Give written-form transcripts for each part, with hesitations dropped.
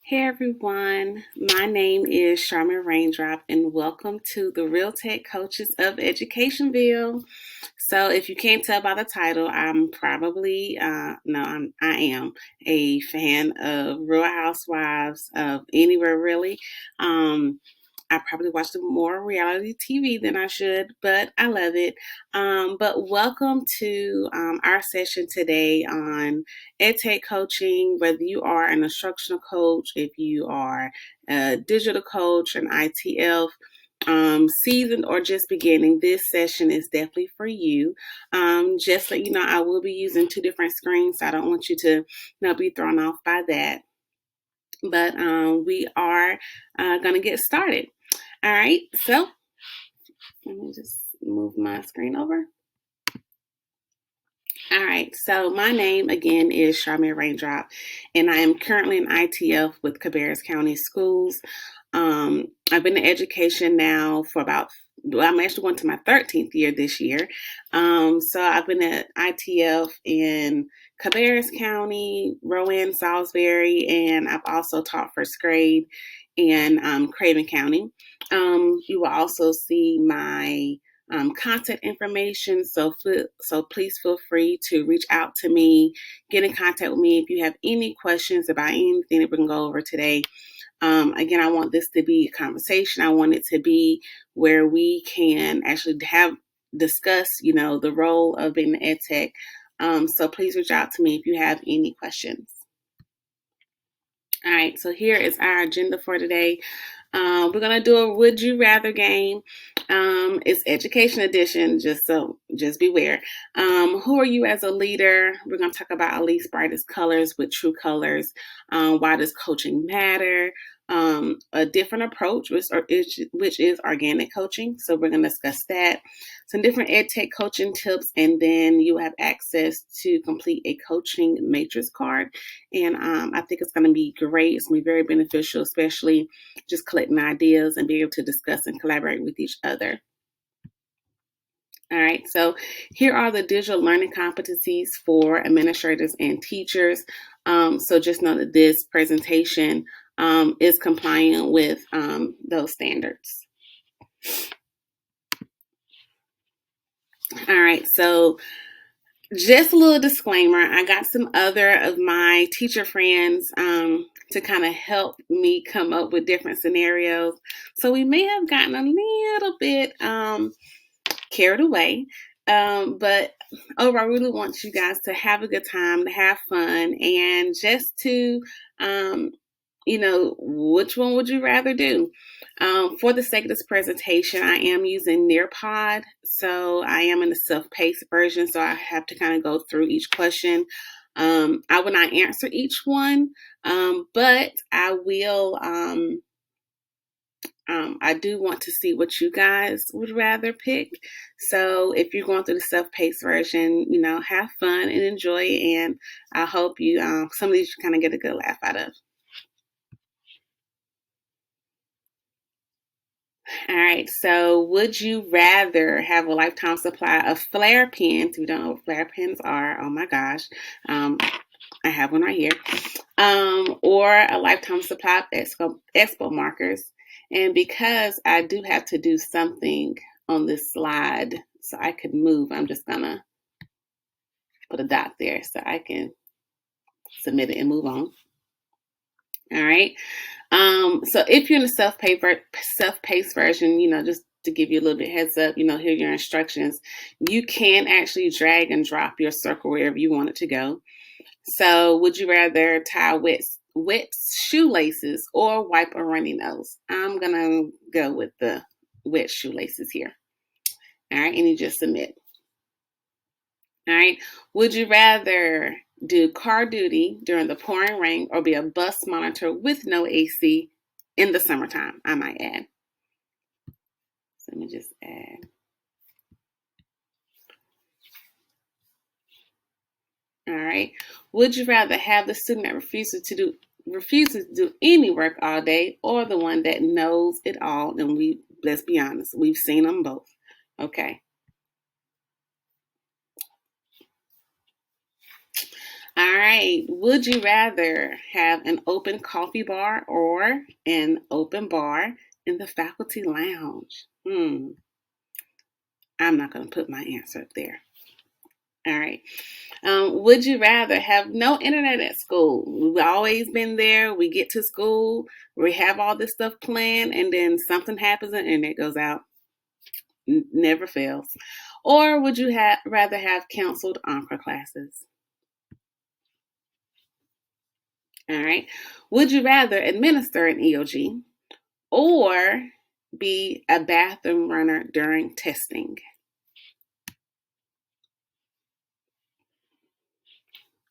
Hey everyone, my name is Charmeer Raindrop, and welcome to the Real Tech Coaches of Educationville. So, if you can't tell by the title, I'm probably I am a fan of Real Housewives of anywhere really. I probably watch more reality TV than I should, but I love it. But welcome to our session today on EdTech coaching. Whether you are an instructional coach, if you are a digital coach, an ITF, seasoned or just beginning, this session is definitely for you. Just let you know, I will be using two different screens, so I don't want you to be thrown off by that. But we are going to get started. All right, so let me just move my screen over. All right, so my name again is Charmeer Raindrop, and I am currently an ITF with Cabarrus County Schools. I've been in education now for I'm actually going to my 13th year this year. So I've been at ITF in Cabarrus County, Rowan, Salisbury, and I've also taught first grade in Craven County. You will also see my contact information. So please feel free to reach out to me, get in contact with me if you have any questions about anything that we're going to go over today. Again, I want this to be a conversation. I want it to be where we can actually discuss, the role of being an ed tech. So please reach out to me if you have any questions. All right, so here is our agenda for today. We're going to do a Would You Rather game. It's education edition, just beware. Who are you as a leader? We're going to talk about Elite's brightest colors with true colors. Why does coaching matter? A different approach, which is organic coaching. So we're going to discuss that. Some different ed tech coaching tips, and then you have access to complete a coaching matrix card. And I think it's going to be great. It's going to be very beneficial, especially just collecting ideas and being able to discuss and collaborate with each other. All right, so here are the digital learning competencies for administrators and teachers. So just know that this presentation is compliant with those standards. All right, so just a little disclaimer, I got some other of my teacher friends to kind of help me come up with different scenarios. So we may have gotten a little bit carried away. But overall, I really want you guys to have a good time, to have fun, and just to, which one would you rather do? For the sake of this presentation, I am using Nearpod. So I am in the self-paced version, so I have to kind of go through each question. I will not answer each one, but I will... I do want to see what you guys would rather pick. So if you're going through the self-paced version, have fun and enjoy. And I hope you, some of these you kind of get a good laugh out of. All right. So would you rather have a lifetime supply of flare pens? If you don't know what flare pens are, oh my gosh. I have one right here. Or a lifetime supply of Expo markers. And because I do have to do something on this slide so I could move, I'm just going to put a dot there so I can submit it and move on. All right. So if you're in the self-paced version, just to give you a little bit heads up, here are your instructions. You can actually drag and drop your circle wherever you want it to go. So would you rather tie wet shoelaces or wipe a runny nose? I'm going to go with the wet shoelaces here. All right, and you just submit. All right, would you rather do car duty during the pouring rain or be a bus monitor with no AC in the summertime, I might add. So let me just add. All right. Would you rather have the student that refuses to refuses to do any work all day, or the one that knows it all. And let's be honest, we've seen them both. Okay. All right. Would you rather have an open coffee bar or an open bar in the faculty lounge? I'm not going to put my answer up there. All right. Would you rather have no internet at school? We've always been there. We get to school, we have all this stuff planned, and then something happens and the internet goes out. Never fails. Or would you rather have canceled encore classes? All right. Would you rather administer an EOG or be a bathroom runner during testing?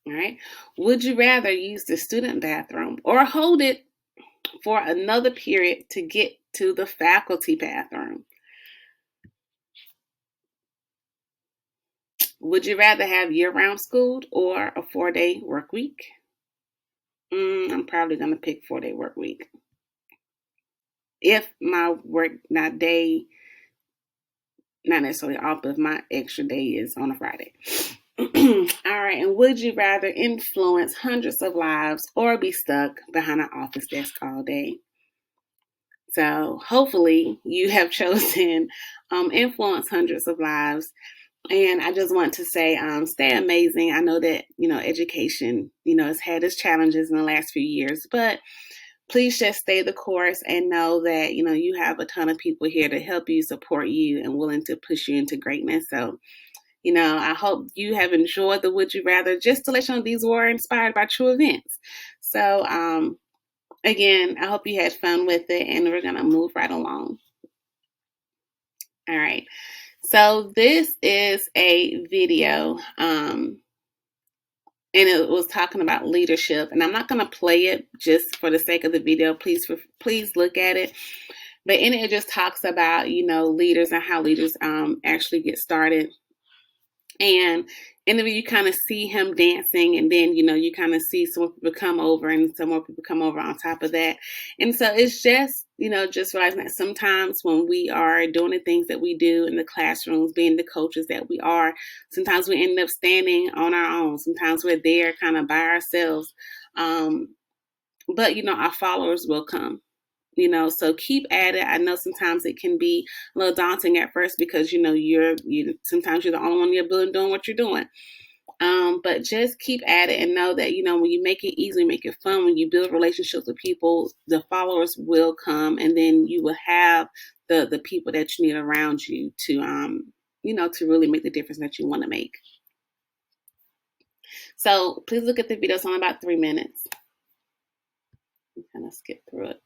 All right. Would you rather use the student bathroom or hold it for another period to get to the faculty bathroom? Would you rather have year-round school or a 4-day work week? I'm probably going to pick 4-day work week. If my work day, not necessarily off, but if my extra day is on a Friday. All right. And would you rather influence hundreds of lives or be stuck behind an office desk all day? So hopefully you have chosen influence hundreds of lives. And I just want to say, stay amazing. I know that, education, has had its challenges in the last few years, but please just stay the course and know that, you have a ton of people here to help you, support you, and willing to push you into greatness. So, I hope you have enjoyed the Would You Rather. Just to let you know, these were inspired by true events. So, again, I hope you had fun with it, and we're going to move right along. All right. So this is a video, and it was talking about leadership. And I'm not going to play it just for the sake of the video. Please look at it. But in it just talks about, leaders and how leaders actually get started. And in the video, you kind of see him dancing, and then, you kind of see some people come over and some more people come over on top of that. And so it's just, just realizing that sometimes when we are doing the things that we do in the classrooms, being the coaches that we are, sometimes we end up standing on our own. Sometimes we're there kind of by ourselves. But, our followers will come. So keep at it. I know sometimes it can be a little daunting at first because, sometimes you're the only one in your building doing what you're doing. But just keep at it and know that, when you make it easy, make it fun, when you build relationships with people, the followers will come, and then you will have the people that you need around you to, to really make the difference that you want to make. So please look at the video. It's only about 3 minutes. I'm kind of skip through it.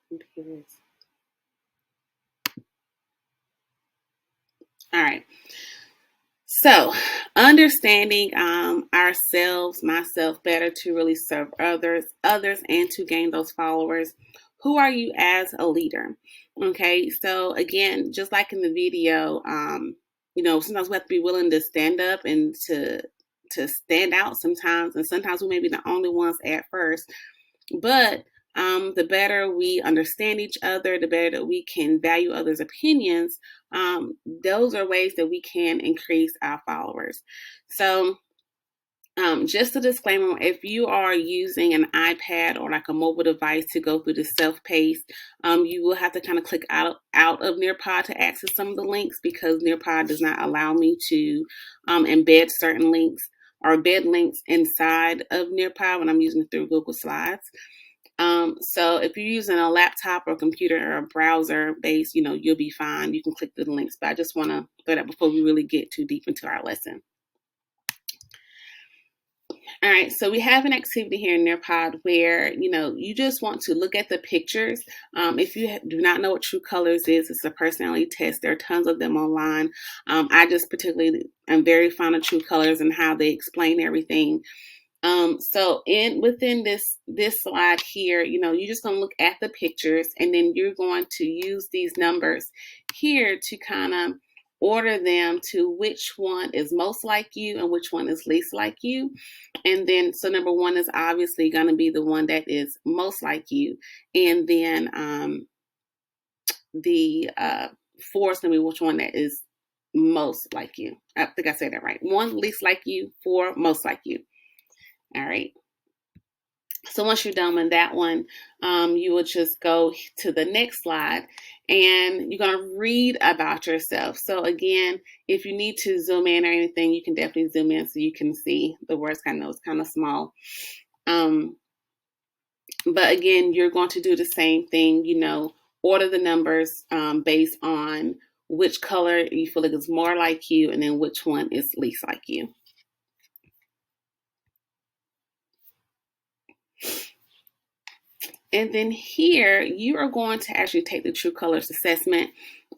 Computers. All right. So, understanding ourselves, myself better to really serve others, and to gain those followers. Who are you as a leader? Okay, so again, just like in the video, sometimes we have to be willing to stand up and to stand out sometimes, and sometimes we may be the only ones at first, but the better we understand each other, the better that we can value others' opinions. Those are ways that we can increase our followers. So just a disclaimer, if you are using an iPad or like a mobile device to go through the self-paced, you will have to kind of click out of Nearpod to access some of the links, because Nearpod does not allow me to embed certain links or embed links inside of Nearpod when I'm using it through Google Slides. So if you're using a laptop or computer or a browser based, you'll be fine. You can click through the links, but I just want to throw that before we really get too deep into our lesson. All right, so we have an activity here in Nearpod where, you just want to look at the pictures. If you do not know what True Colors is, it's a personality test. There are tons of them online. I just particularly am very fond of True Colors and how they explain everything. So within this slide here, you're just going to look at the pictures, and then you're going to use these numbers here to kind of order them to which one is most like you and which one is least like you. And then, so number one is obviously going to be the one that is most like you. And then the four is going to be which one that is most like you. I think I said that right. One, least like you. Four, most like you. All right. So once you're done with that one, you will just go to the next slide and you're going to read about yourself. So again, if you need to zoom in or anything, you can definitely zoom in so you can see the words. I know it's kind of small. But again, you're going to do the same thing, order the numbers based on which color you feel like is more like you and then which one is least like you. And then here, you are going to actually take the True Colors assessment.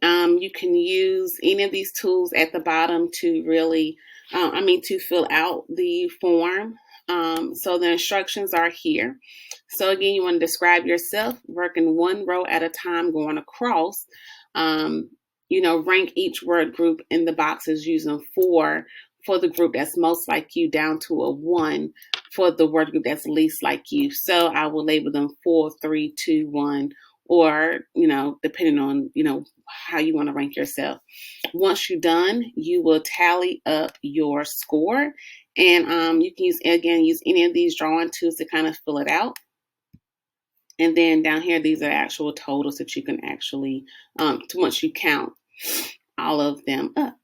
You can use any of these tools at the bottom to really, to fill out the form. So the instructions are here. So again, you want to describe yourself, working one row at a time, going across. Rank each word group in the boxes using 4 for the group that's most like you down to a 1 for the word group that's least like you. So I will label them 4, 3, 2, 1, or, depending on, how you want to rank yourself. Once you're done, you will tally up your score, and you can use any of these drawing tools to kind of fill it out. And then down here, these are actual totals that you can actually, once you count all of them up.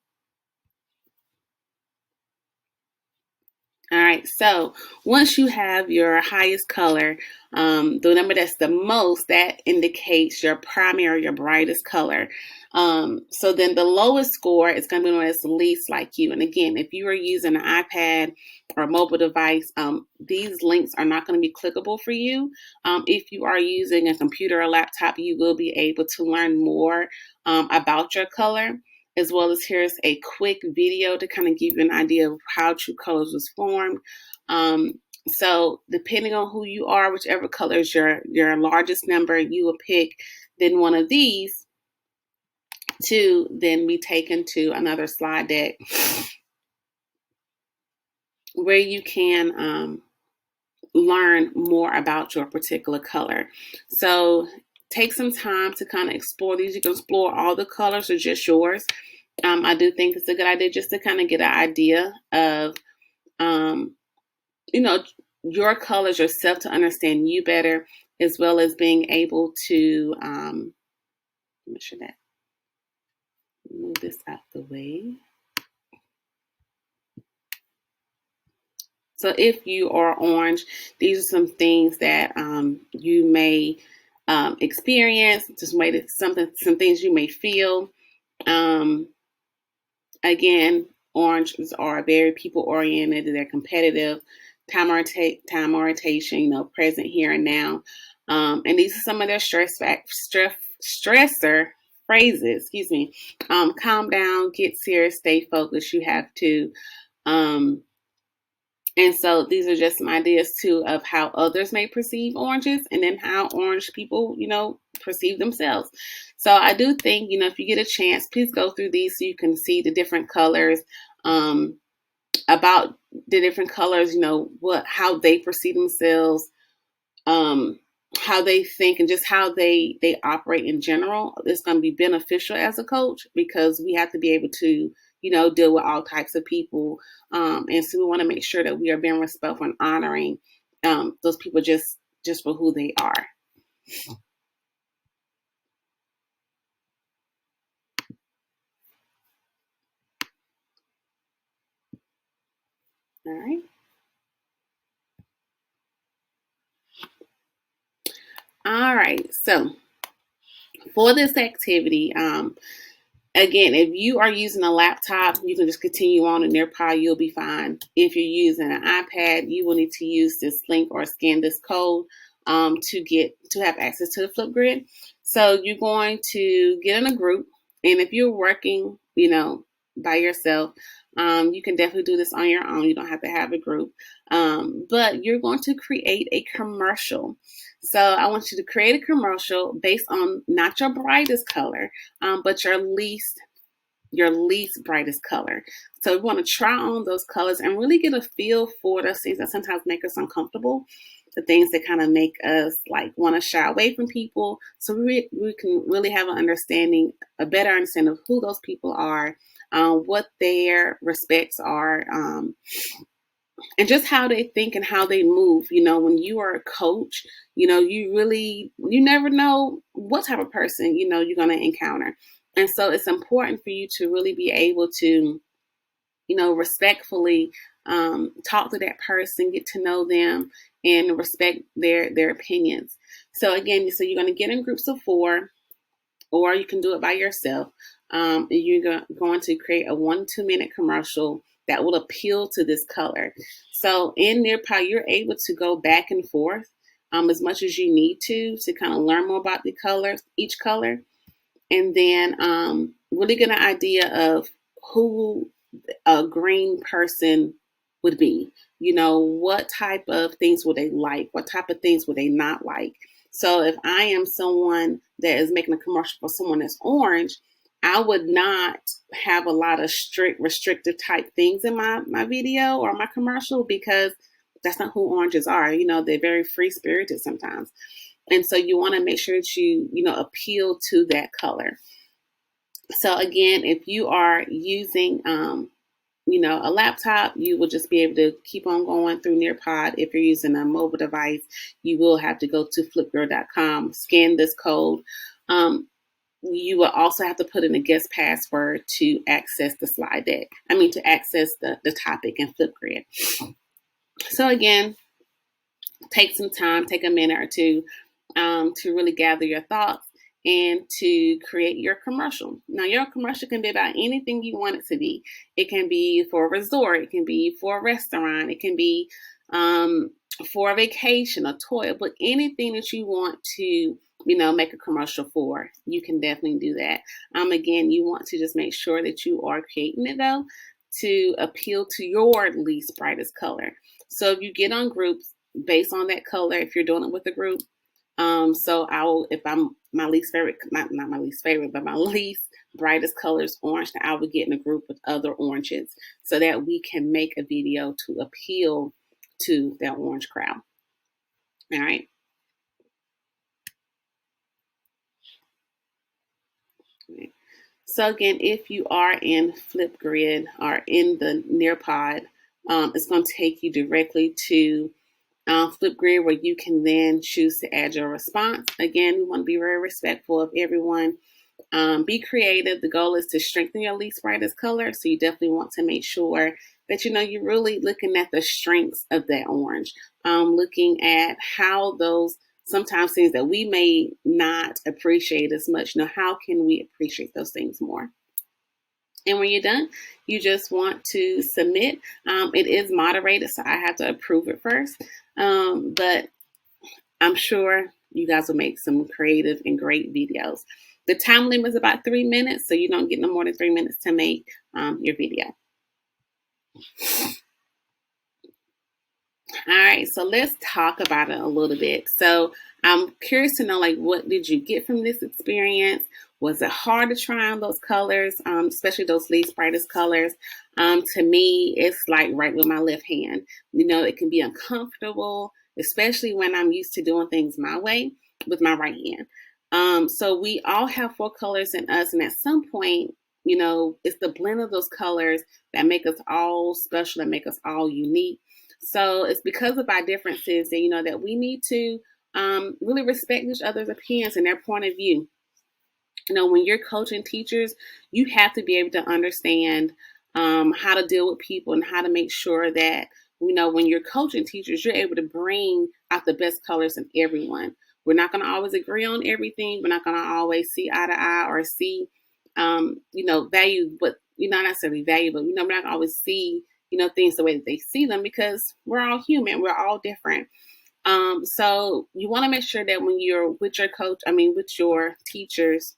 All right, so once you have your highest color, the number that's the most, that indicates your primary, your brightest color. So then the lowest score is going to be one that's least like you. And again, if you are using an iPad or a mobile device, these links are not going to be clickable for you. If you are using a computer or laptop, you will be able to learn more about your color, as well as here's a quick video to kind of give you an idea of how True Colors was formed. So depending on who you are, whichever color is your largest number, you will pick then one of these to then be taken to another slide deck where you can learn more about your particular color. So take some time to kind of explore these. You can explore all the colors or just yours. I do think it's a good idea just to kind of get an idea of, your colors yourself, to understand you better, as well as being able to, make sure that move this out the way. So if you are orange, these are some things that you may experience, some things you may feel. Again, oranges are very people-oriented. They're competitive, time orientation, present here and now. And these are some of their stressor phrases. Excuse me. Calm down, get serious, stay focused. You have to. And so these are just some ideas too of how others may perceive oranges, and then how orange people, perceive themselves. So I do think, if you get a chance, please go through these so you can see the different colors, about the different colors, how they perceive themselves, how they think, and just how they operate in general. It's going to be beneficial as a coach, because we have to be able to, deal with all types of people. And so we want to make sure that we are being respectful and honoring those people just for who they are. All right. All right. So for this activity, again, if you are using a laptop, you can just continue on in Nearby. You'll be fine. If you're using an iPad, you will need to use this link or scan this code to have access to the Flipgrid. So you're going to get in a group, and if you're working, by yourself, you can definitely do this on your own. You don't have to have a group, but you're going to create a commercial. So I want you to create a commercial based on not your brightest color, but your least your least brightest color. So we want to try on those colors and really get a feel for those things that sometimes make us uncomfortable, the things that kind of make us like want to shy away from people. So we can really have an understanding, a better understanding of who those people are, what their respects are, and just how they think and how they move. When you are a coach, you never know what type of person, you're going to encounter. And so it's important for you to really be able to, respectfully talk to that person, get to know them, and respect their opinions. So again, so you're going to get in groups of 4, or you can do it by yourself. And you're going to create a 1-2 minute commercial that will appeal to this color. So in Nearpod, you're able to go back and forth as much as you need to kind of learn more about the colors, each color, and then really get an idea of who a green person would be. What type of things would they like? What type of things would they not like? So if I am someone that is making a commercial for someone that's orange, I would not have a lot of strict, restrictive type things in my video or my commercial, because that's not who oranges are. They're very free spirited sometimes. And so you want to make sure that you appeal to that color. So again, if you are using, a laptop, you will just be able to keep on going through Nearpod. If you're using a mobile device, you will have to go to flipgirl.com, scan this code. You will also have to put in a guest password to access the slide deck. To access the topic in Flipgrid. So again, take some time, take a minute or two to really gather your thoughts and to create your commercial. Now, your commercial can be about anything you want it to be. It can be for a resort. It can be for a restaurant. It can be for a vacation, a toy, but anything that you want to, make a commercial for, you can definitely do that. Again, you want to just make sure that you are creating it, though, to appeal to your least brightest color. So if you get on groups based on that color, if you're doing it with a group, so if I'm my least favorite, not my least favorite, but my least brightest color is orange, then I would get in a group with other oranges so that we can make a video to appeal to that orange crowd. All right. So again, if you are in Flipgrid or in the Nearpod, it's going to take you directly to Flipgrid, where you can then choose to add your response. Again, we want to be very respectful of everyone. Be creative. The goal is to strengthen your least brightest color. So you definitely want to make sure that you're really looking at the strengths of that orange. Looking at how those sometimes things that we may not appreciate as much, how can we appreciate those things more? And when you're done, you just want to submit. It is moderated, so I have to approve it first. But I'm sure you guys will make some creative and great videos. The time limit is about 3 minutes, so you don't get no more than 3 minutes to make your video. All right, so let's talk about it a little bit. So I'm curious to know, what did you get from this experience? Was it hard to try on those colors, especially those least brightest colors? To me, it's like right with my left hand. It can be uncomfortable, especially when I'm used to doing things my way with my right hand. So we all have 4 colors in us, and at some point, it's the blend of those colors that make us all special, that make us all unique. So it's because of our differences that, that we need to really respect each other's opinions and their point of view. When you're coaching teachers, you have to be able to understand how to deal with people and how to make sure that, when you're coaching teachers, you're able to bring out the best colors in everyone. We're not going to always agree on everything. We're not going to always see eye to eye or see, value, but not necessarily value, but, we're not going to always see, things the way that they see them, because we're all human. We're all different. So you want to make sure that when you're with your with your teachers,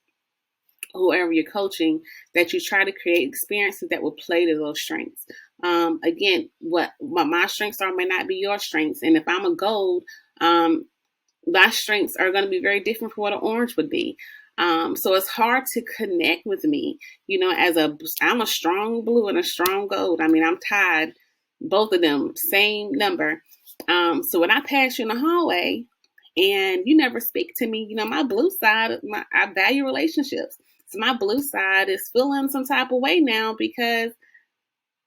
whoever you're coaching, that you try to create experiences that will play to those strengths. Again, what my strengths are may not be your strengths. And if I'm a gold, my strengths are going to be very different from what an orange would be. So it's hard to connect with me, I'm a strong blue and a strong gold. I mean, I'm tied, both of them, same number. So when I pass you in the hallway and you never speak to me, my blue side, I value relationships. So my blue side is feeling some type of way now because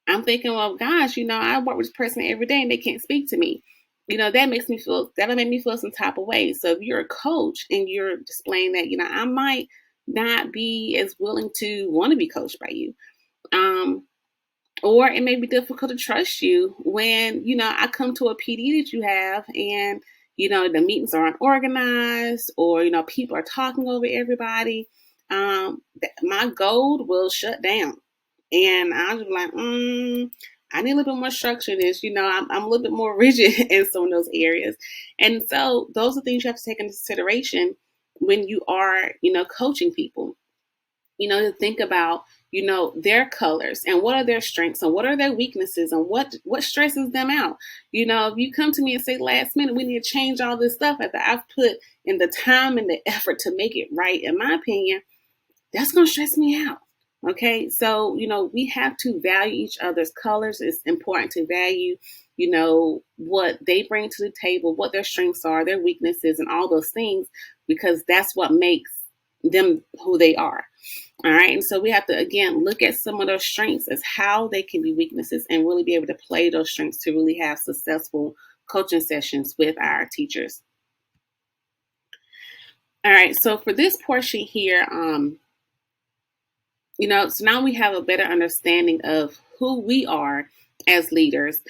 I'm thinking, well, gosh, I work with this person every day and they can't speak to me. That'll make me feel some type of way. So if you're a coach and you're displaying that, I might not be as willing to want to be coached by you. Or it may be difficult to trust you when, I come to a PD that you have and, the meetings aren't organized or, people are talking over everybody. My gold will shut down. And I was like, I need a little bit more structure in this. I'm a little bit more rigid in some of those areas. And so those are things you have to take into consideration when you are, coaching people, to think about, their colors and what are their strengths and what are their weaknesses and what stresses them out. If you come to me and say last minute, we need to change all this stuff after I've put in the time and the effort to make it right, in my opinion, that's going to stress me out. Okay. So, we have to value each other's colors. It's important to value, what they bring to the table, what their strengths are, their weaknesses, and all those things, because that's what makes them who they are. All right. And so we have to, again, look at some of those strengths as how they can be weaknesses and really be able to play those strengths to really have successful coaching sessions with our teachers. All right. So for this portion here, so now we have a better understanding of who we are as leaders.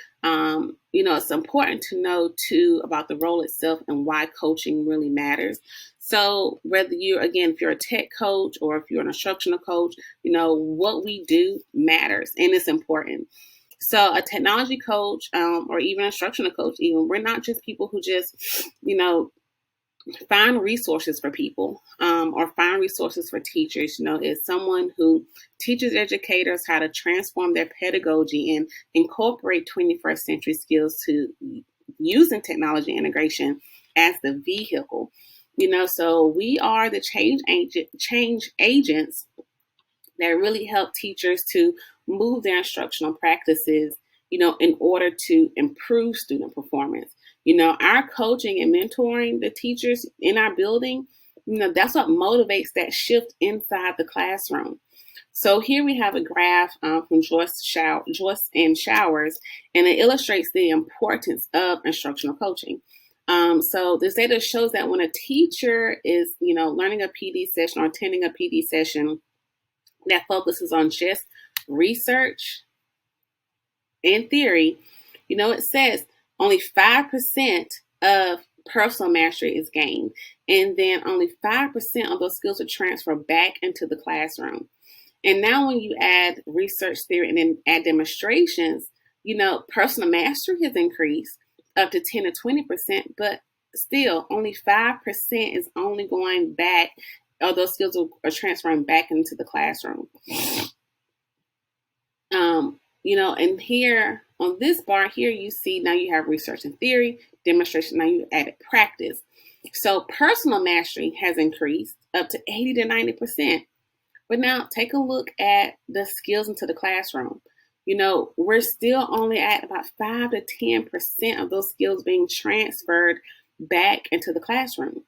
It's important to know too about the role itself and why coaching really matters. So whether if you're a tech coach or if you're an instructional coach, what we do matters and it's important. So a technology coach or even instructional coach, we're not just people who just, find resources for people or find resources for teachers. Is someone who teaches educators how to transform their pedagogy and incorporate 21st century skills to using technology integration as the vehicle. So we are the change agents that really help teachers to move their instructional practices, in order to improve student performance. Our coaching and mentoring the teachers in our building, that's what motivates that shift inside the classroom. So here we have a graph from Joyce and Showers, and it illustrates the importance of instructional coaching. So this data shows that when a teacher is, learning a PD session or attending a PD session that focuses on just research and theory, it says only 5% of personal mastery is gained. And then only 5% of those skills are transferred back into the classroom. And now when you add research theory and then add demonstrations, personal mastery has increased up to 10 to 20%, but still only 5% is only going back, or those skills are transferring back into the classroom. And here on this bar here, you see now you have research and theory, demonstration, now you added practice. So personal mastery has increased up to 80 to 90%. But now take a look at the skills into the classroom. We're still only at about 5 to 10% of those skills being transferred back into the classroom.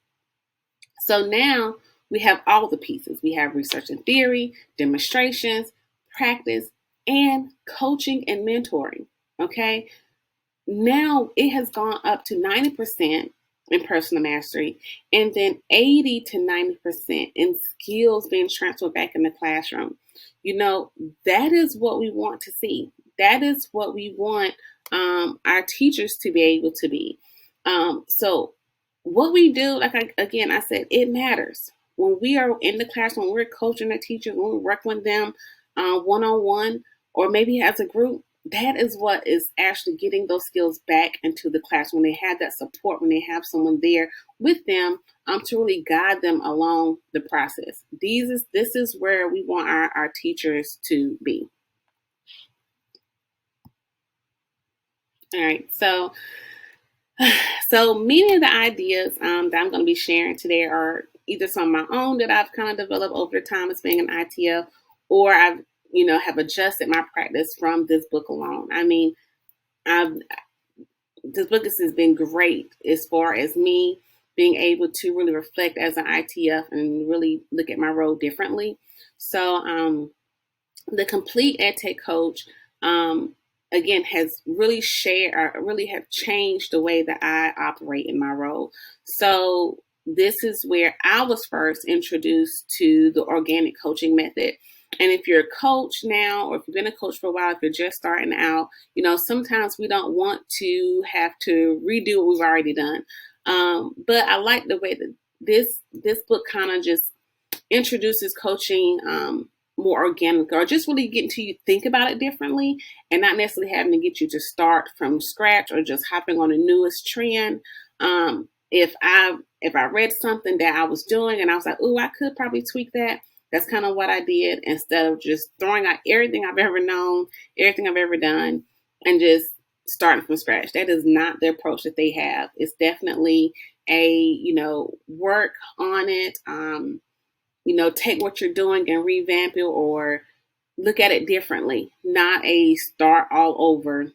So now we have all the pieces. We have research and theory, demonstrations, practice, and coaching and mentoring. Okay. Now it has gone up to 90% in personal mastery and then 80 to 90% in skills being transferred back in the classroom. That is what we want to see. That is what we want our teachers to be able to be. So what we do, like I said, it matters. When we are in the classroom, when we're coaching the teachers, when we work with them one-on-one or maybe as a group, that is what is actually getting those skills back into the class when they have that support, when they have someone there with them to really guide them along the process. This is where we want our teachers to be. All right, so many of the ideas that I'm going to be sharing today are, either some of my own that I've kind of developed over time as being an ITF, or I've, have adjusted my practice from this book alone. I mean, I've this book has been great as far as me being able to really reflect as an ITF and really look at my role differently. So the Complete EdTech Coach, again, has really really have changed the way that I operate in my role. So this is where I was first introduced to the organic coaching method. And if you're a coach now, or if you've been a coach for a while, if you're just starting out, sometimes we don't want to have to redo what we've already done. But I like the way that this book kind of just introduces coaching more organic, or just really getting to you think about it differently, and not necessarily having to get you to start from scratch or just hopping on the newest trend. If I read something that I was doing and I was like, "Ooh, I could probably tweak that," that's kind of what I did, instead of just throwing out everything I've ever known, everything I've ever done, and just starting from scratch. That is not the approach that they have. It's definitely a, work on it. Take what you're doing and revamp it or look at it differently, not a start all over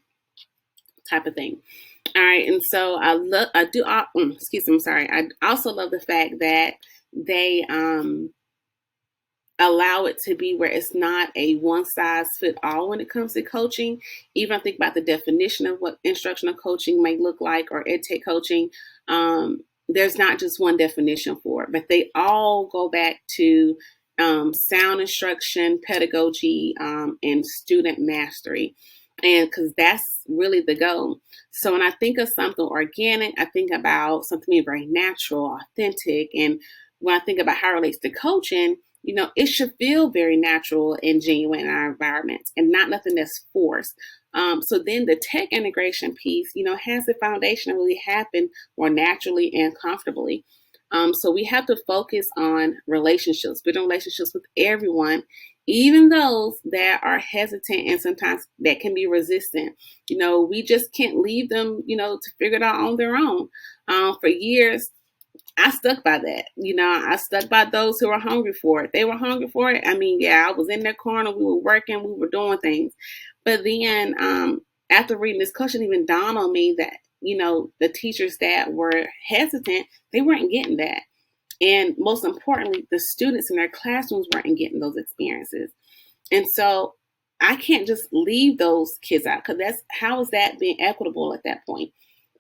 type of thing. All right. And so I also love the fact that they, allow it to be where it's not a one size fit all when it comes to coaching. Even I think about the definition of what instructional coaching may look like, or ed tech coaching. There's not just one definition for it, but they all go back to sound instruction, pedagogy, and student mastery. And because that's really the goal. So when I think of something organic, I think about something very natural, authentic. And when I think about how it relates to coaching, it should feel very natural and genuine in our environments, and not nothing that's forced. So then the tech integration piece, has the foundation to really happen more naturally and comfortably. So we have to focus on relationships, building relationships with everyone, even those that are hesitant and sometimes that can be resistant. We just can't leave them, to figure it out on their own. For years, I stuck by that. I stuck by those who were hungry for it. They were hungry for it. I mean, yeah, I was in their corner. We were working. We were doing things. But then after reading this coach, it even dawned on me that, the teachers that were hesitant, they weren't getting that. And most importantly, the students in their classrooms weren't getting those experiences. And so I can't just leave those kids out, because how is that being equitable at that point?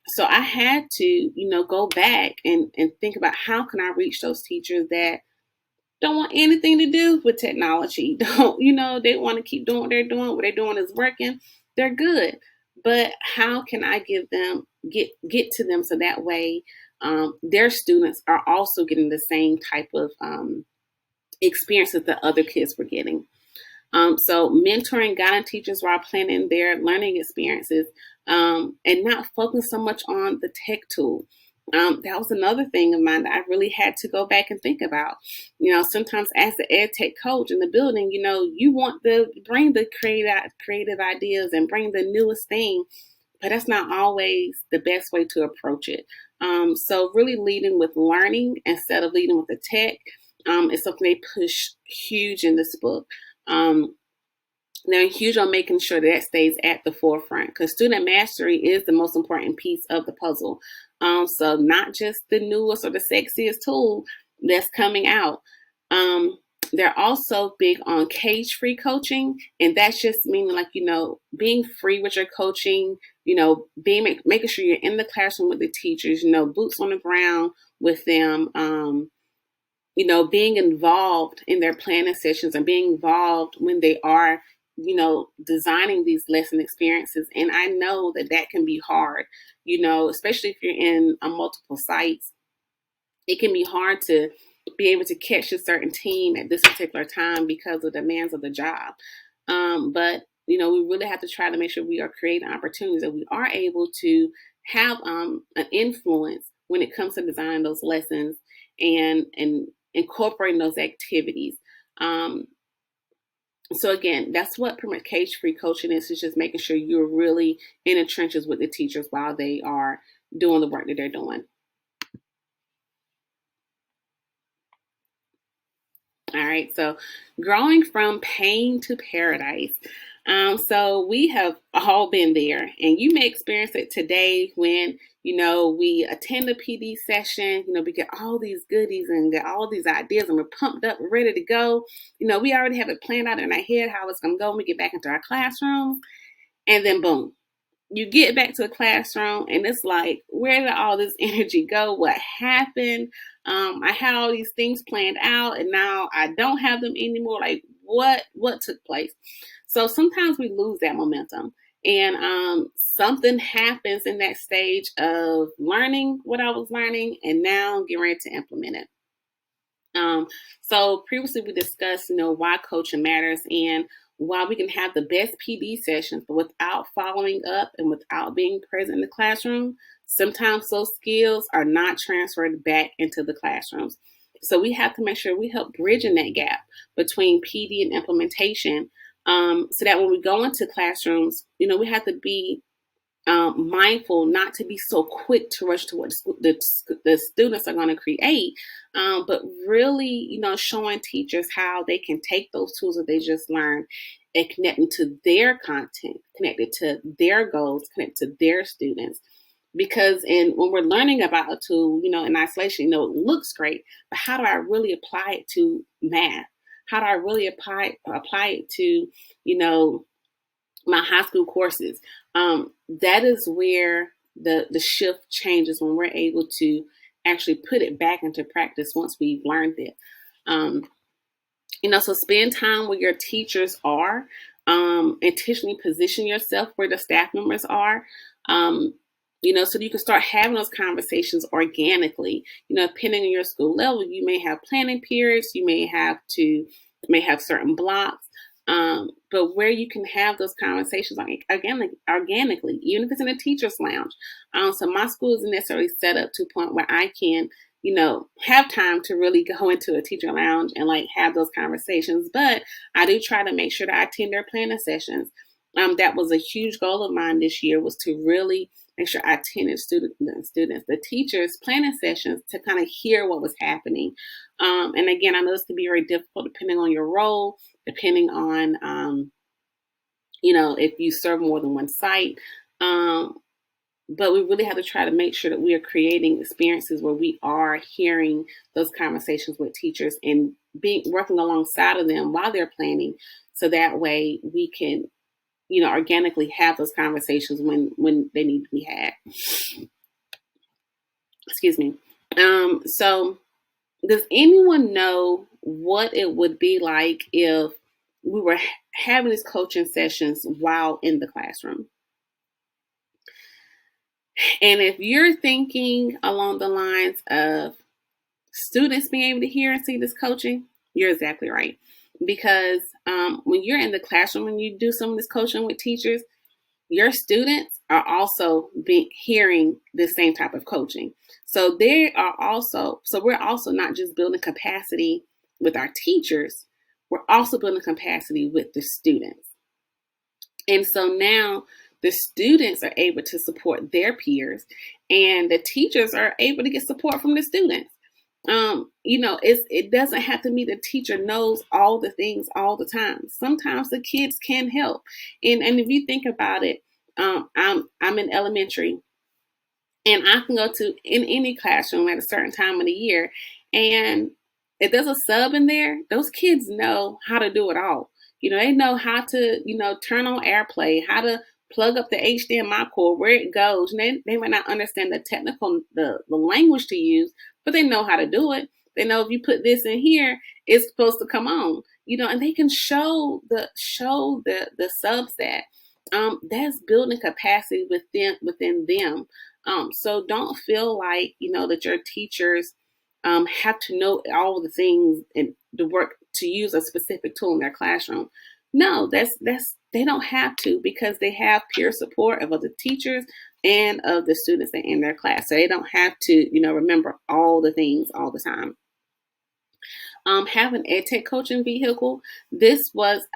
So I had to, go back and think about how can I reach those teachers that don't want anything to do with technology. Don't, they want to keep doing what they're doing. What they're doing is working. They're good. But how can I get to them so that way their students are also getting the same type of experiences that other kids were getting? So mentoring, guiding teachers while planning their learning experiences, and not focus so much on the tech tool. That was another thing of mine that I really had to go back and think about. Sometimes as the ed tech coach in the building, you want to bring the creative ideas and bring the newest thing, but that's not always the best way to approach it. So really leading with learning instead of leading with the tech is something they push huge in this book. They're huge on making sure that stays at the forefront, because student mastery is the most important piece of the puzzle. So not just the newest or the sexiest tool that's coming out. They're also big on cage-free coaching, and that's just meaning being free with your coaching, making sure you're in the classroom with the teachers, boots on the ground with them, being involved in their planning sessions and being involved when they are, designing these lesson experiences. And I know that can be hard, especially if you're in multiple sites. It can be hard to be able to catch a certain team at this particular time because of the demands of the job. But, we really have to try to make sure we are creating opportunities that we are able to have an influence when it comes to designing those lessons and incorporating those activities. So again, that's what pretty much cage-free coaching is just making sure you're really in the trenches with the teachers while they are doing the work that they're doing. All right, so growing from pain to paradise. So we have all been there, and you may experience it today when we attend a PD session. We get all these goodies and get all these ideas, and we're pumped up, ready to go. We already have it planned out in our head how it's going to go when we get back into our classroom, and then boom, you get back to the classroom and it's like, where did all this energy go? What happened? I had all these things planned out and now I don't have them anymore. Like what took place? So sometimes we lose that momentum, and something happens in that stage of learning what I was learning and now getting ready to implement it. So previously we discussed, why coaching matters and why we can have the best PD sessions, but without following up and without being present in the classroom, sometimes those skills are not transferred back into the classrooms. So we have to make sure we help bridging that gap between PD and implementation, so that when we go into classrooms, we have to be mindful not to be so quick to rush to what the students are going to create, but really, showing teachers how they can take those tools that they just learned and connect them to their content, connected to their goals, connect to their students. Because when we're learning about a tool, in isolation, it looks great, but how do I really apply it to math? How do I really apply it to, my high school courses? That is where the shift changes, when we're able to actually put it back into practice once we've learned it. So spend time where your teachers are. Intentionally position yourself where the staff members are. So you can start having those conversations organically. Depending on your school level, you may have planning periods, you may have certain blocks. But where you can have those conversations organically, even if it's in a teacher's lounge. So my school isn't necessarily set up to a point where I can, have time to really go into a teacher lounge and have those conversations. But I do try to make sure that I attend their planning sessions. That was a huge goal of mine this year, was to really make sure I attended the teachers' planning sessions to kind of hear what was happening. And again, I know this can be very difficult depending on your role, depending on, if you serve more than one site. But we really have to try to make sure that we are creating experiences where we are hearing those conversations with teachers and working alongside of them while they're planning. So that way we can, organically have those conversations when they need to be had. Excuse me. So does anyone know what it would be like if we were having these coaching sessions while in the classroom? And if you're thinking along the lines of students being able to hear and see this coaching, you're exactly right. Because when you're in the classroom and you do some of this coaching with teachers, your students are also hearing the same type of coaching. So we're also not just building capacity with our teachers, we're also building capacity with the students. And so now the students are able to support their peers and the teachers are able to get support from the students. It doesn't have to mean the teacher knows all the things all the time. Sometimes the kids can help. And if you think about it, I'm in elementary, and I can go in any classroom at a certain time of the year, and if there's a sub in there, those kids know how to do it all. They know how to, turn on AirPlay, how to plug up the HDMI cord, where it goes. And they might not understand the language to use, but they know how to do it. They know if you put this in here, it's supposed to come on. And they can show the subs that. That's building capacity within them. So don't feel like, that your teachers have to know all the things and the work to use a specific tool in their classroom. No, they don't have to, because they have peer support of other teachers and of the students that are in their class. So they don't have to, remember all the things all the time. Have an EdTech coaching vehicle. I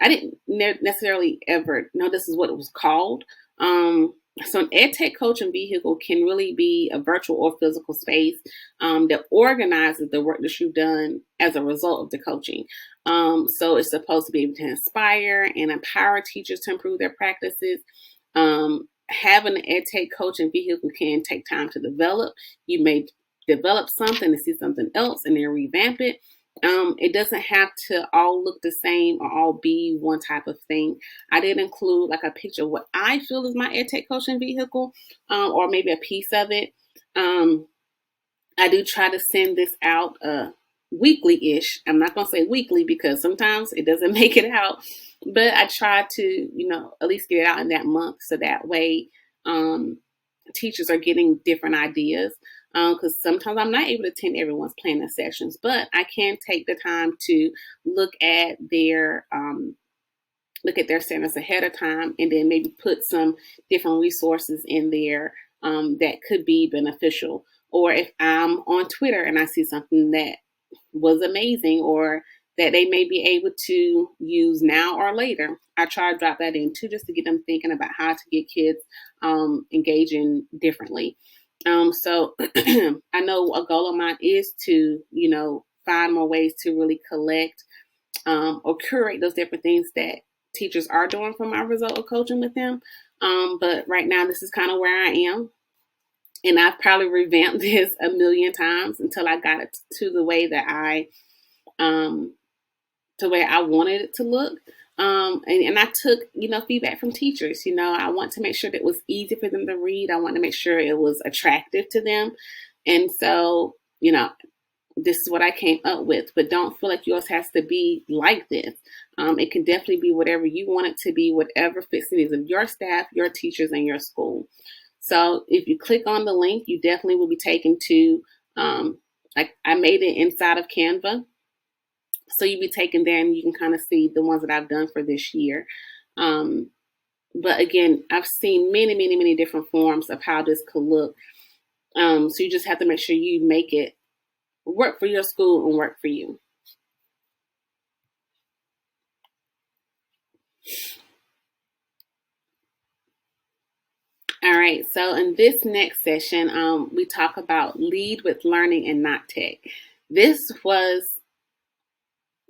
didn't necessarily ever know this is what it was called. So an EdTech coaching vehicle can really be a virtual or physical space that organizes the work that you've done as a result of the coaching. So it's supposed to be able to inspire and empower teachers to improve their practices. Having an EdTech coaching vehicle can take time to develop. You may develop something and see something else and then revamp it. It doesn't have to all look the same or all be one type of thing. I did include like a picture of what I feel is my EdTech coaching vehicle, or maybe a piece of it. I do try to send this out weekly-ish. I'm not going to say weekly because sometimes it doesn't make it out, but I try to, at least get it out in that month so that way teachers are getting different ideas. Because sometimes I'm not able to attend everyone's planning sessions, but I can take the time to look at their centers ahead of time, and then maybe put some different resources in there that could be beneficial. Or if I'm on Twitter and I see something that was amazing or that they may be able to use now or later, I try to drop that in too, just to get them thinking about how to get kids engaging differently. So I know a goal of mine is to, find more ways to really collect or curate those different things that teachers are doing from my result of coaching with them. But right now, this is kind of where I am. And I've probably revamped this a million times until I got it to the way that I wanted it to look. And I took, feedback from teachers. I want to make sure that it was easy for them to read. I want to make sure it was attractive to them. And so, this is what I came up with, but don't feel like yours has to be like this. It can definitely be whatever you want it to be, whatever fits the needs of your staff, your teachers, and your school. So if you click on the link, you definitely will be taken to, like I made it inside of Canva. So you'll be taken there and you can kind of see the ones that I've done for this year. But again, I've seen many, many, many different forms of how this could look. So you just have to make sure you make it work for your school and work for you. All right, so in this next session, we talk about lead with learning and not tech. This was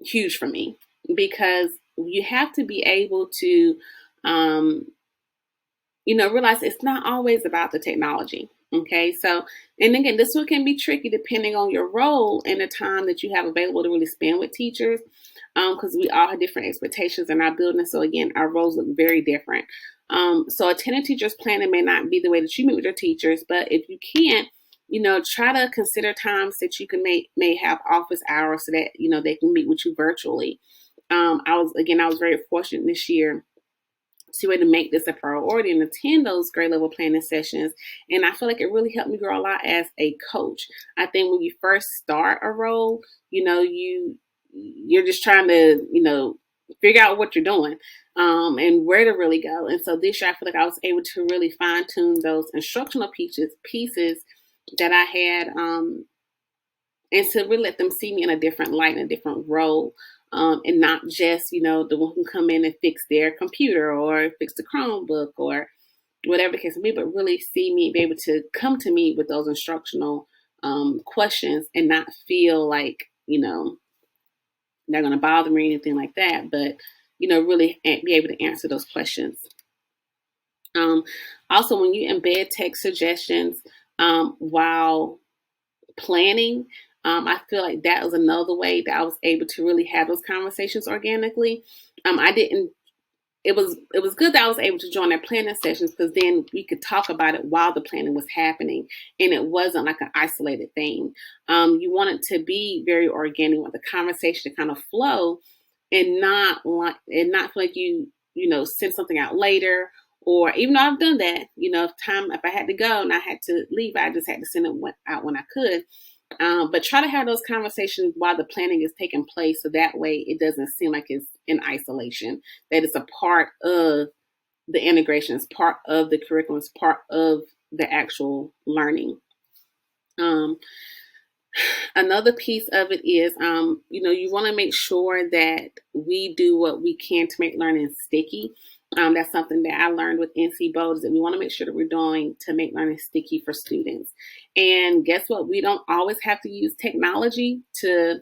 huge for me because you have to be able to, realize it's not always about the technology. Okay, so, and again, this one can be tricky depending on your role and the time that you have available to really spend with teachers, because we all have different expectations in our building. So again, our roles look very different. So attending teachers planning may not be the way that you meet with your teachers, but if you can't, try to consider times that you can may have office hours so that, they can meet with you virtually. I was very fortunate this year to be able to make this a priority and attend those grade level planning sessions. And I feel like it really helped me grow a lot as a coach. I think when you first start a role, you're just trying to, figure out what you're doing and where to really go. And so this year, I feel like I was able to really fine tune those instructional pieces that I had, and to really let them see me in a different light, in a different role. And not just, the one who come in and fix their computer or fix the Chromebook or whatever the case may be, but really see me, be able to come to me with those instructional questions and not feel like, they're going to bother me or anything like that, but, really be able to answer those questions. Also, when you embed text suggestions while planning, I feel like that was another way that I was able to really have those conversations organically. It was good that I was able to join their planning sessions because then we could talk about it while the planning was happening and it wasn't like an isolated thing. You want it to be very organic, with the conversation to kind of flow and not feel like you send something out later. Or even though I've done that, if I had to go and I had to leave, I just had to send it out when I could. But try to have those conversations while the planning is taking place, so that way it doesn't seem like it's in isolation, that it's a part of the integration, it's part of the curriculum, it's part of the actual learning. Another piece of it is, you want to make sure that we do what we can to make learning sticky. That's something that I learned with NCBOLD is that we want to make sure that we're doing to make learning sticky for students. And guess what? We don't always have to use technology to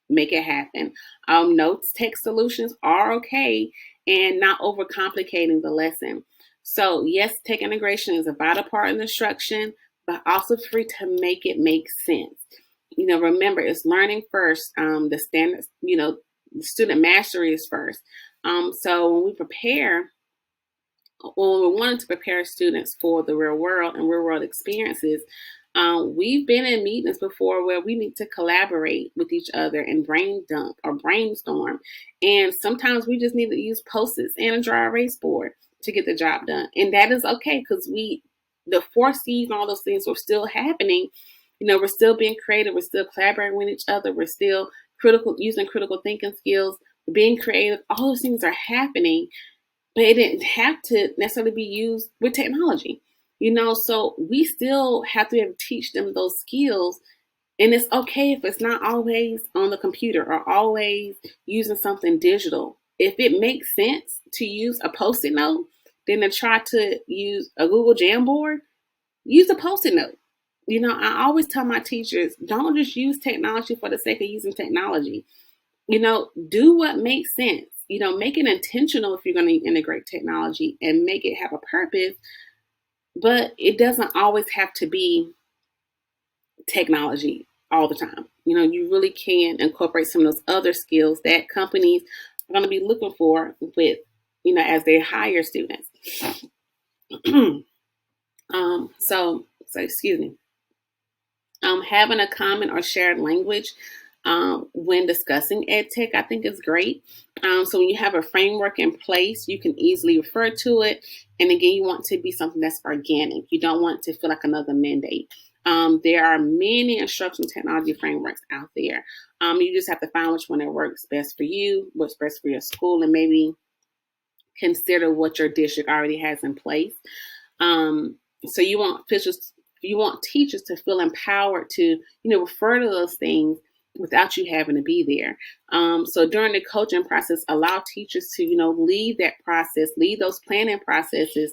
make it happen. Notes, text solutions are okay and not overcomplicating the lesson. So yes, tech integration is a vital part of the instruction, but also free to make it make sense. Remember, it's learning first. The standards, the student mastery is first. So when we prepare, when we wanted to prepare students for the real world and real world experiences, we've been in meetings before where we need to collaborate with each other and brain dump or brainstorm. And sometimes we just need to use Post-its and a dry erase board to get the job done. And that is okay because the 4Cs and all those things were still happening. We're still being creative. We're still collaborating with each other. We're still using critical thinking skills, being creative. All those things are happening, but it didn't have to necessarily be used with technology. So we still have to be able to teach them those skills. And it's okay if it's not always on the computer or always using something digital. If it makes sense to use a Post-it note, then to try to use a Google Jamboard, use a Post-it note. I always tell my teachers, don't just use technology for the sake of using technology. Do what makes sense. Make it intentional if you're going to integrate technology and make it have a purpose, but it doesn't always have to be technology all the time. You really can incorporate some of those other skills that companies are going to be looking for with, as they hire students. So excuse me. Having a common or shared language when discussing ed tech, I think is great. So when you have a framework in place, you can easily refer to it. And again, you want to be something that's organic. You don't want to feel like another mandate. There are many instructional technology frameworks out there. You just have to find which one that works best for you, what's best for your school, and maybe consider what your district already has in place. So you want teachers to feel empowered to, refer to those things without you having to be there. So during the coaching process, allow teachers to, lead that process, lead those planning processes,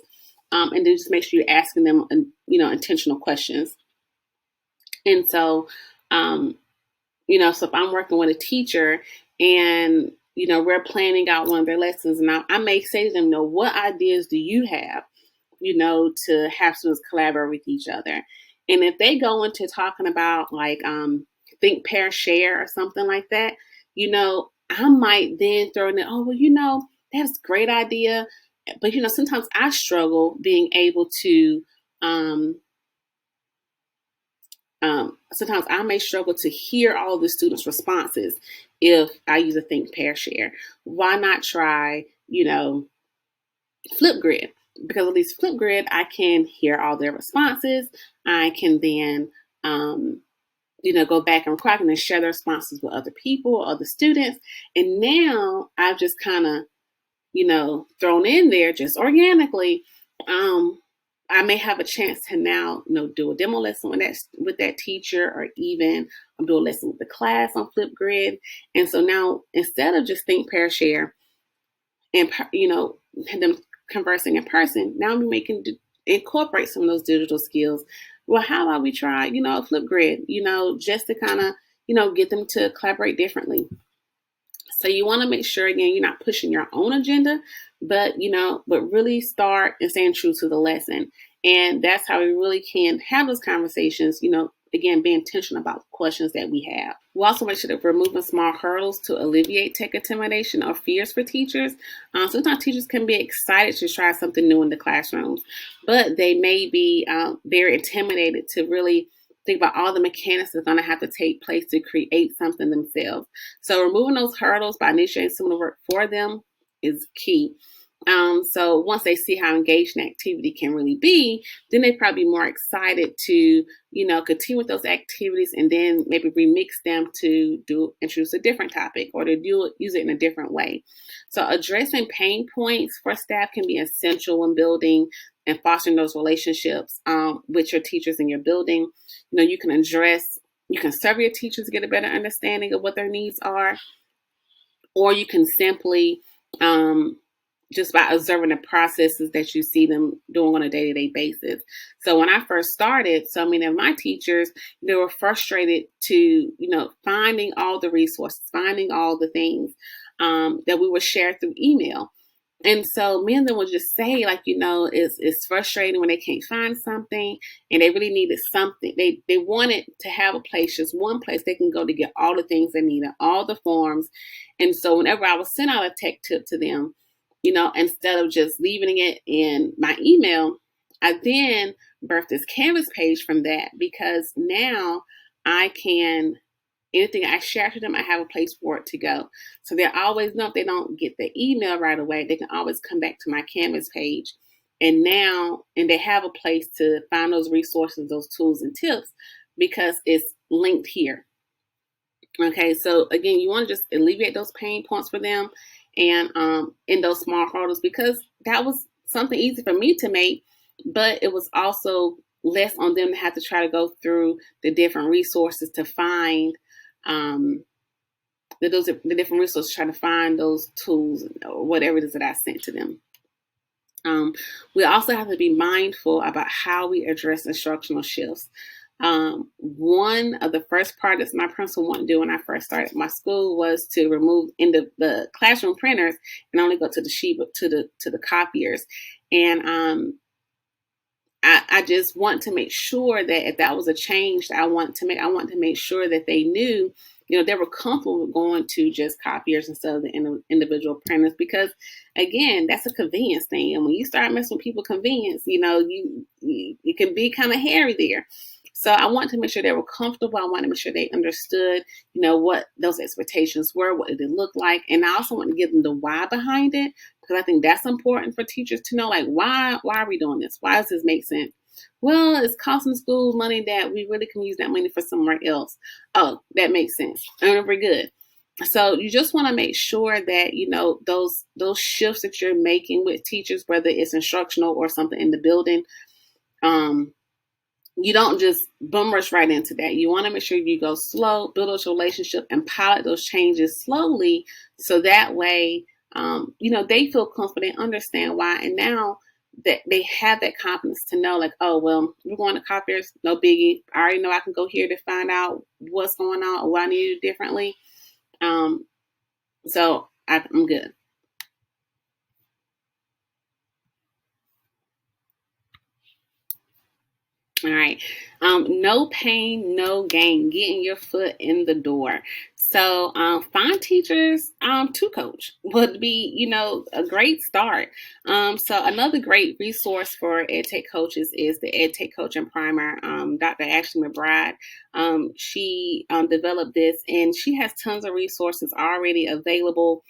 and then just make sure you're asking them, intentional questions. And so, so if I'm working with a teacher and, we're planning out one of their lessons, and I may say to them, what ideas do you have, to have students collaborate with each other? And if they go into talking about like, think, pair, share or something like that, I might then throw in, that's a great idea. But, sometimes I struggle being able to, sometimes I may struggle to hear all the students' responses if I use a think, pair, share. Why not try, Flipgrid? Because at least Flipgrid, I can hear all their responses. I can then, go back and record and then share their responses with other people, other students. And now I've just kind of, thrown in there just organically. I may have a chance to now, do a demo lesson with that teacher, or even do a lesson with the class on Flipgrid. And so now, instead of just think, pair, share, and them conversing in person, now we can incorporate some of those digital skills. Well, how about we try, a Flipgrid, just to kind of, get them to collaborate differently. So you want to make sure, again, you're not pushing your own agenda, but really start and staying true to the lesson. And that's how we really can have those conversations, again, be intentional about the questions that we have. We also make sure that we're removing small hurdles to alleviate tech intimidation or fears for teachers. Sometimes teachers can be excited to try something new in the classrooms, but they may be very intimidated to really think about all the mechanics that's going to have to take place to create something themselves. So removing those hurdles by initiating some of the work for them is key. So once they see how engaged an activity can really be, then they probably be more excited to, continue with those activities, and then maybe remix them to introduce a different topic, or to use it in a different way. So addressing pain points for staff can be essential when building and fostering those relationships with your teachers in your building. You can survey your teachers to get a better understanding of what their needs are, or you can simply just by observing the processes that you see them doing on a day-to-day basis. So when I first started, so many of my teachers, they were frustrated to, finding all the resources, finding all the things that we would share through email. And so me and them would just say, like, it's frustrating when they can't find something and they really needed something. They wanted to have a place, just one place they can go to get all the things they needed, all the forms. And so whenever I would send out a tech tip to them, instead of just leaving it in my email, I then birthed this Canvas page from that, because now I can, anything I share to them, I have a place for it to go. So they always know if they don't get the email right away, they can always come back to my Canvas page. And they have a place to find those resources, those tools and tips, because it's linked here. Okay, so again, you want to just alleviate those pain points for them, and in those small hurdles, because that was something easy for me to make, but it was also less on them to have to try to go through the different resources to find the different resources, trying to find those tools or whatever it is that I sent to them. We also have to be mindful about how we address instructional shifts. One of the first projects my principal wanted to do when I first started my school was to remove the classroom printers and only go to the copiers. And I just want to make sure that if that was a change that I want to make sure that they knew, they were comfortable with going to just copiers instead of the individual printers, because again, that's a convenience thing. And when you start messing with people's convenience, it can be kind of hairy there. So I want to make sure they were comfortable. I want to make sure they understood, what those expectations were, what did it look like. And I also want to give them the why behind it, because I think that's important for teachers to know, like, why are we doing this? Why does this make sense? Well, it's costing schools money that we really can use that money for somewhere else. Oh, that makes sense. Very good. So you just want to make sure that, those shifts that you're making with teachers, whether it's instructional or something in the building, you don't just bum rush right into that. You want to make sure you go slow, build those relationships, and pilot those changes slowly, so that way, they feel confident, understand why, and now that they have that confidence to know, like, oh, well, we're going to copiers, no biggie. I already know I can go here to find out what's going on or what I need to do differently. So I'm good. All right. No pain, no gain. Getting your foot in the door. So find teachers to coach would be, a great start. So another great resource for EdTech coaches is the EdTech Coaching Primer. Dr. Ashley McBride, she developed this, and she has tons of resources already available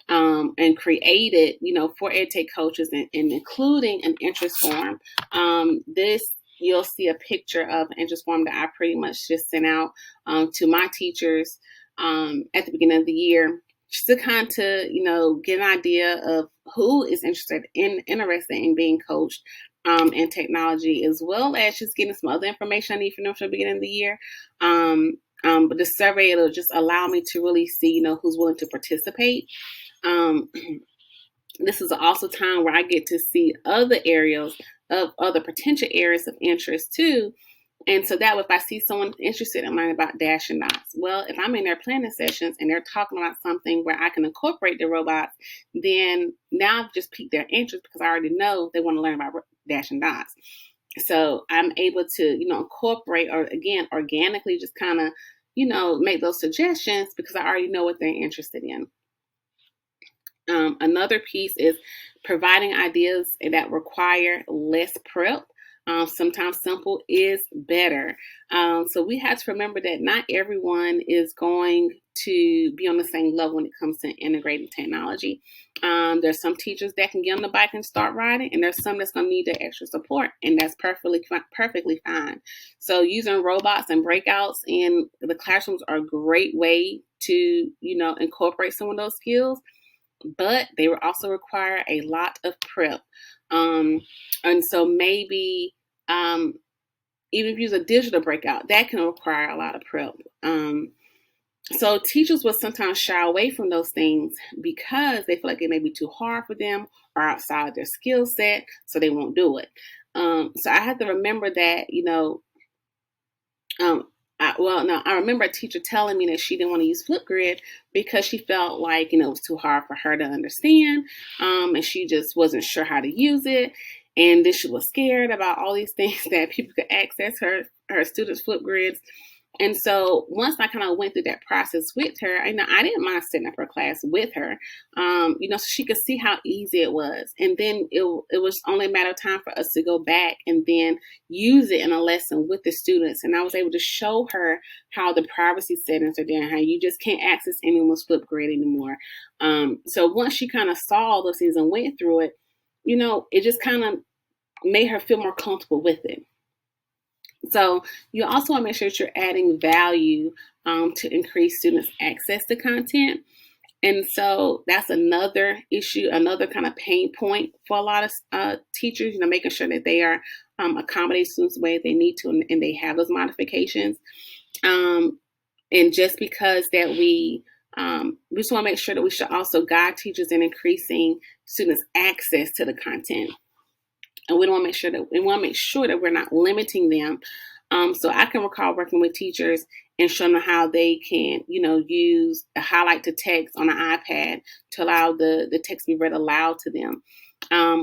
and created, for EdTech coaches, and including an interest form. You'll see a picture of an interest form that I pretty much just sent out to my teachers at the beginning of the year, just to kind of, get an idea of who is interested in being coached in technology, as well as just getting some other information I need from them for the beginning of the year. But the survey, it'll just allow me to really see, who's willing to participate. This is also time where I get to see other areas of other potential areas of interest too. And so that if I see someone interested in learning about dash and dots, well, if I'm in their planning sessions and they're talking about something where I can incorporate the robots, then now I've just piqued their interest, because I already know they want to learn about dash and dots. So I'm able to, incorporate, or again, organically just kind of, make those suggestions, because I already know what they're interested in. Another piece is providing ideas that require less prep. Sometimes simple is better. So we have to remember that not everyone is going to be on the same level when it comes to integrating technology. There's some teachers that can get on the bike and start riding, and there's some that's going to need the extra support, and that's perfectly fine. So using robots and breakouts in the classrooms are a great way to, incorporate some of those skills, but they will also require a lot of prep. And so maybe even if you use a digital breakout, that can require a lot of prep. So teachers will sometimes shy away from those things because they feel like it may be too hard for them or outside their skill set, so they won't do it. So I have to remember that, um, I remember a teacher telling me that she didn't want to use Flipgrid because she felt like, it was too hard for her to understand, and she just wasn't sure how to use it. And then she was scared about all these things that people could access her students' Flipgrids. And so once I kind of went through that process with her, I didn't mind setting up her class with her, so she could see how easy it was. And then it was only a matter of time for us to go back and then use it in a lesson with the students. And I was able to show her how the privacy settings are there, how you just can't access anyone's Flipgrid anymore. So once she kind of saw those things and went through it, it just kind of made her feel more comfortable with it. So you also want to make sure that you're adding value to increase students' access to content. And so that's another issue, another kind of pain point for a lot of teachers, making sure that they are accommodating students the way they need to, and they have those modifications. And just because that we just want to make sure that we should also guide teachers in increasing students' access to the content. And we want to make sure that we're not limiting them. So I can recall working with teachers and showing them how they can, use a highlight to text on an iPad to allow the text to be read aloud to them.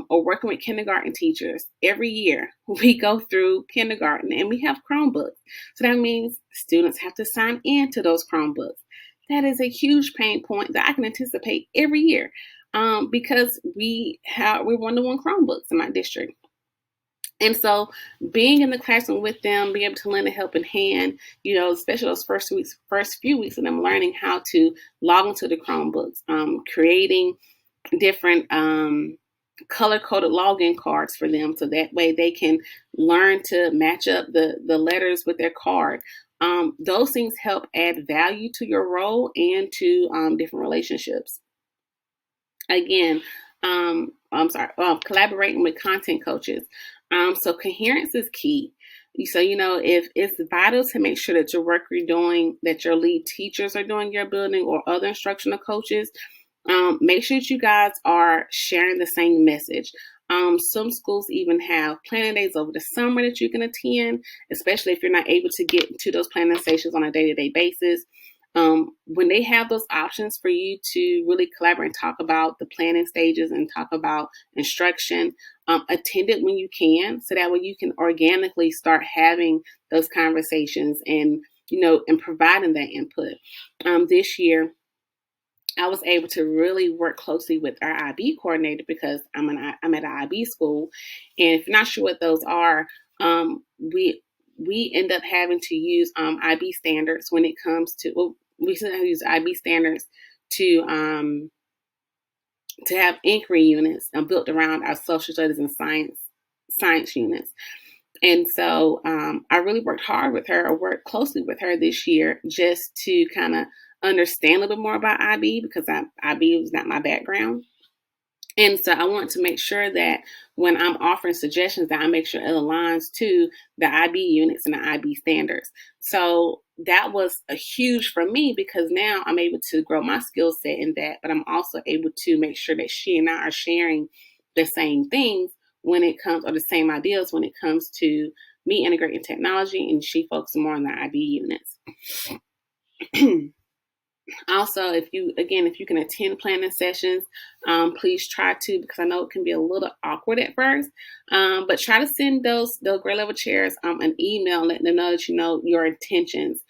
Or working with kindergarten teachers. Every year we go through kindergarten and we have Chromebooks. So that means students have to sign in to those Chromebooks. That is a huge pain point that I can anticipate every year. Because we're one-to-one Chromebooks in my district. And so being in the classroom with them, being able to lend a helping hand, especially those first few weeks of them learning how to log into the Chromebooks, creating different color-coded login cards for them so that way they can learn to match up the letters with their card. Those things help add value to your role and to different relationships. Again, collaborating with content coaches. So coherence is key. So, if it's vital to make sure that your work you're doing, that your lead teachers are doing your building or other instructional coaches, make sure that you guys are sharing the same message. Some schools even have planning days over the summer that you can attend, especially if you're not able to get to those planning sessions on a day-to-day basis. When they have those options for you to really collaborate and talk about the planning stages and talk about instruction, attend it when you can, so that way you can organically start having those conversations and providing that input. This year, I was able to really work closely with our IB coordinator because I'm at an IB school, and if you're not sure what those are, we end up having to use IB standards when it comes to. Well, we still have to use IB standards to have inquiry units built around our social studies and science units. And so I really worked hard with her, or worked closely with her this year, just to kind of understand a little bit more about IB, because IB was not my background. And so I want to make sure that when I'm offering suggestions, that I make sure it aligns to the IB units and the IB standards. So that was a huge for me, because now I'm able to grow my skill set in that, but I'm also able to make sure that she and I are sharing the same things when it comes, or the same ideas when it comes to me integrating technology, and she focuses more on the IB units. Also, if you can attend planning sessions, please try to, because I know it can be a little awkward at first, but try to send those grade level chairs an email, letting them know that you know your intentions.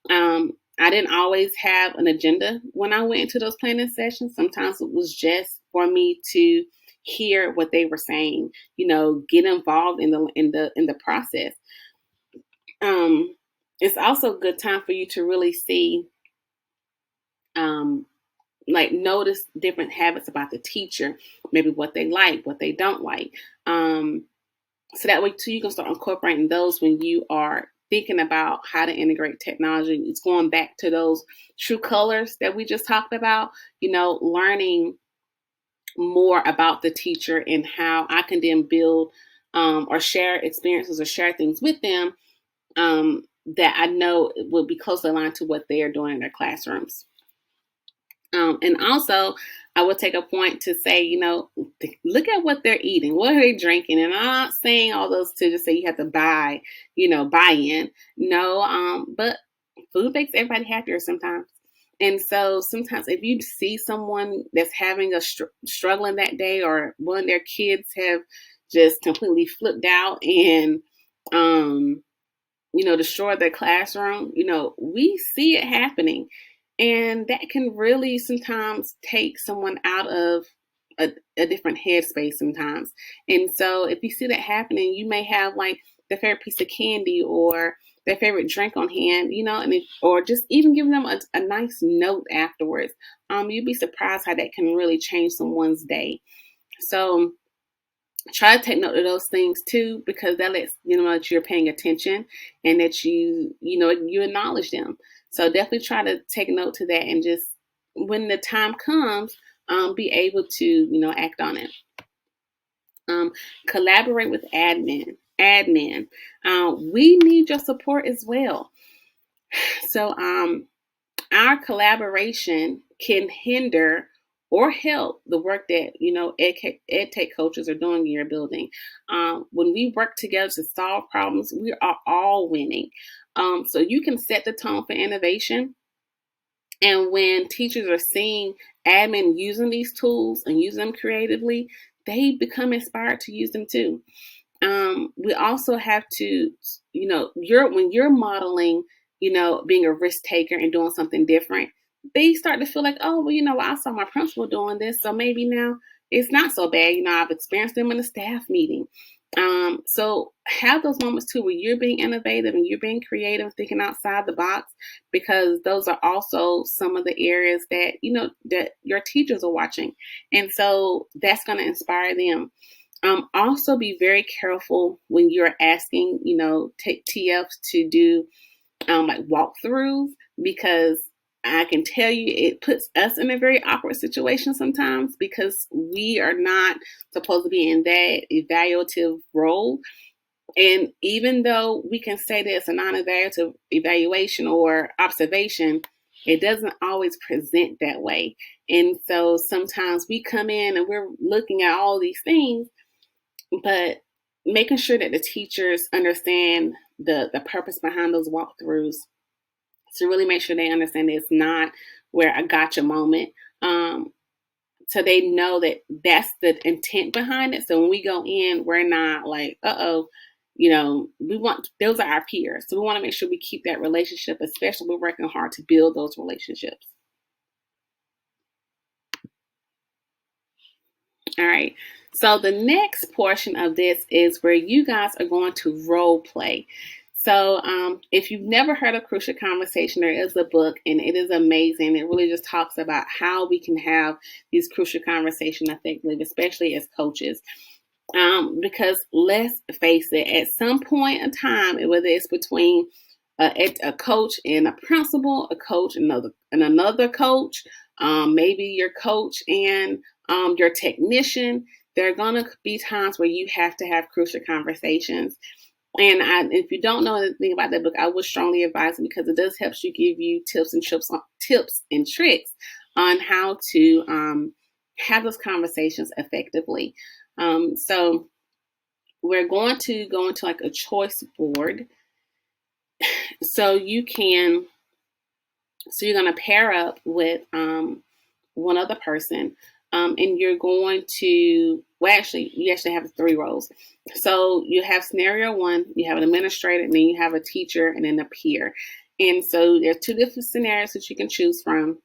I didn't always have an agenda when I went into those planning sessions. Sometimes it was just for me to hear what they were saying, get involved in the process. It's also a good time for you to really see, notice different habits about the teacher, maybe what they like, what they don't like. So that way too, you can start incorporating those when you are thinking about how to integrate technology. It's going back to those true colors that we just talked about, learning more about the teacher and how I can then build or share experiences or share things with them that I know will be closely aligned to what they are doing in their classrooms. And also, I would take a point to say, look at what they're eating. What are they drinking? And I'm not saying all those to just say you have to buy in. No, but food makes everybody happier sometimes. And so sometimes if you see someone that's having a struggling that day, or one of their kids have just completely flipped out and, destroy their classroom, we see it happening. And that can really sometimes take someone out of a different headspace sometimes. And so if you see that happening, you may have like their favorite piece of candy or their favorite drink on hand, or just even giving them a nice note afterwards. You'd be surprised how that can really change someone's day. So try to take note of those things too, because that lets you know that you're paying attention and that you acknowledge them. So definitely try to take note to that, and just when the time comes, be able to act on it. Collaborate with admin. We need your support as well. So our collaboration can hinder or help the work that ed tech coaches are doing in your building. When we work together to solve problems, we are all winning. So you can set the tone for innovation. And when teachers are seeing admin using these tools and using them creatively, they become inspired to use them too. We also have to, when you're modeling, being a risk taker and doing something different, they start to feel like, oh, well, I saw my principal doing this, so maybe now it's not so bad. I've experienced them in a staff meeting. So have those moments too, where you're being innovative and you're being creative, thinking outside the box, because those are also some of the areas that, that your teachers are watching. And so that's going to inspire them. Also be very careful when you're asking, TFs to do like walkthroughs, because I can tell you it puts us in a very awkward situation sometimes, because we are not supposed to be in that evaluative role. And even though we can say that it's a non-evaluative evaluation or observation, it doesn't always present that way. And so sometimes we come in and we're looking at all these things, but making sure that the teachers understand the purpose behind those walkthroughs, to really make sure they understand that it's not where a gotcha moment. So they know that that's the intent behind it. So when we go in, we're not like, those are our peers. So we want to make sure we keep that relationship, especially we're working hard to build those relationships. All right. So the next portion of this is where you guys are going to role play. So if you've never heard of Crucial Conversation, there is a book, and it is amazing. It really just talks about how we can have these crucial conversations effectively, especially as coaches. Because let's face it, at some point in time, whether it's between a coach and a principal, a coach and another coach, maybe your coach and your technician, there are going to be times where you have to have crucial conversations. And if you don't know anything about that book, I would strongly advise it, because it does help you, give you tips and tricks on how to have those conversations effectively. So we're going to go into like a choice board. So you're going to pair up with one other person. And you're going to, you actually have 3 roles. So you have scenario 1, you have an administrator, and then you have a teacher, and then a peer. And so there are 2 different scenarios that you can choose from.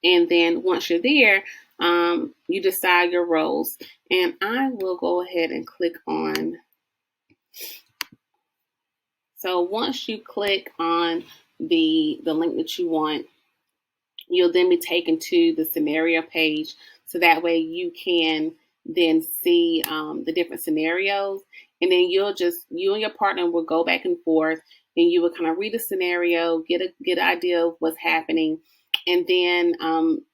And then once you're there, you decide your roles. And I will go ahead and click on. So once you click on the link that you want, you'll then be taken to the scenario page, so that way you can then see the different scenarios. And then you and your partner will go back and forth, and you will kind of read the scenario, get an idea of what's happening. And then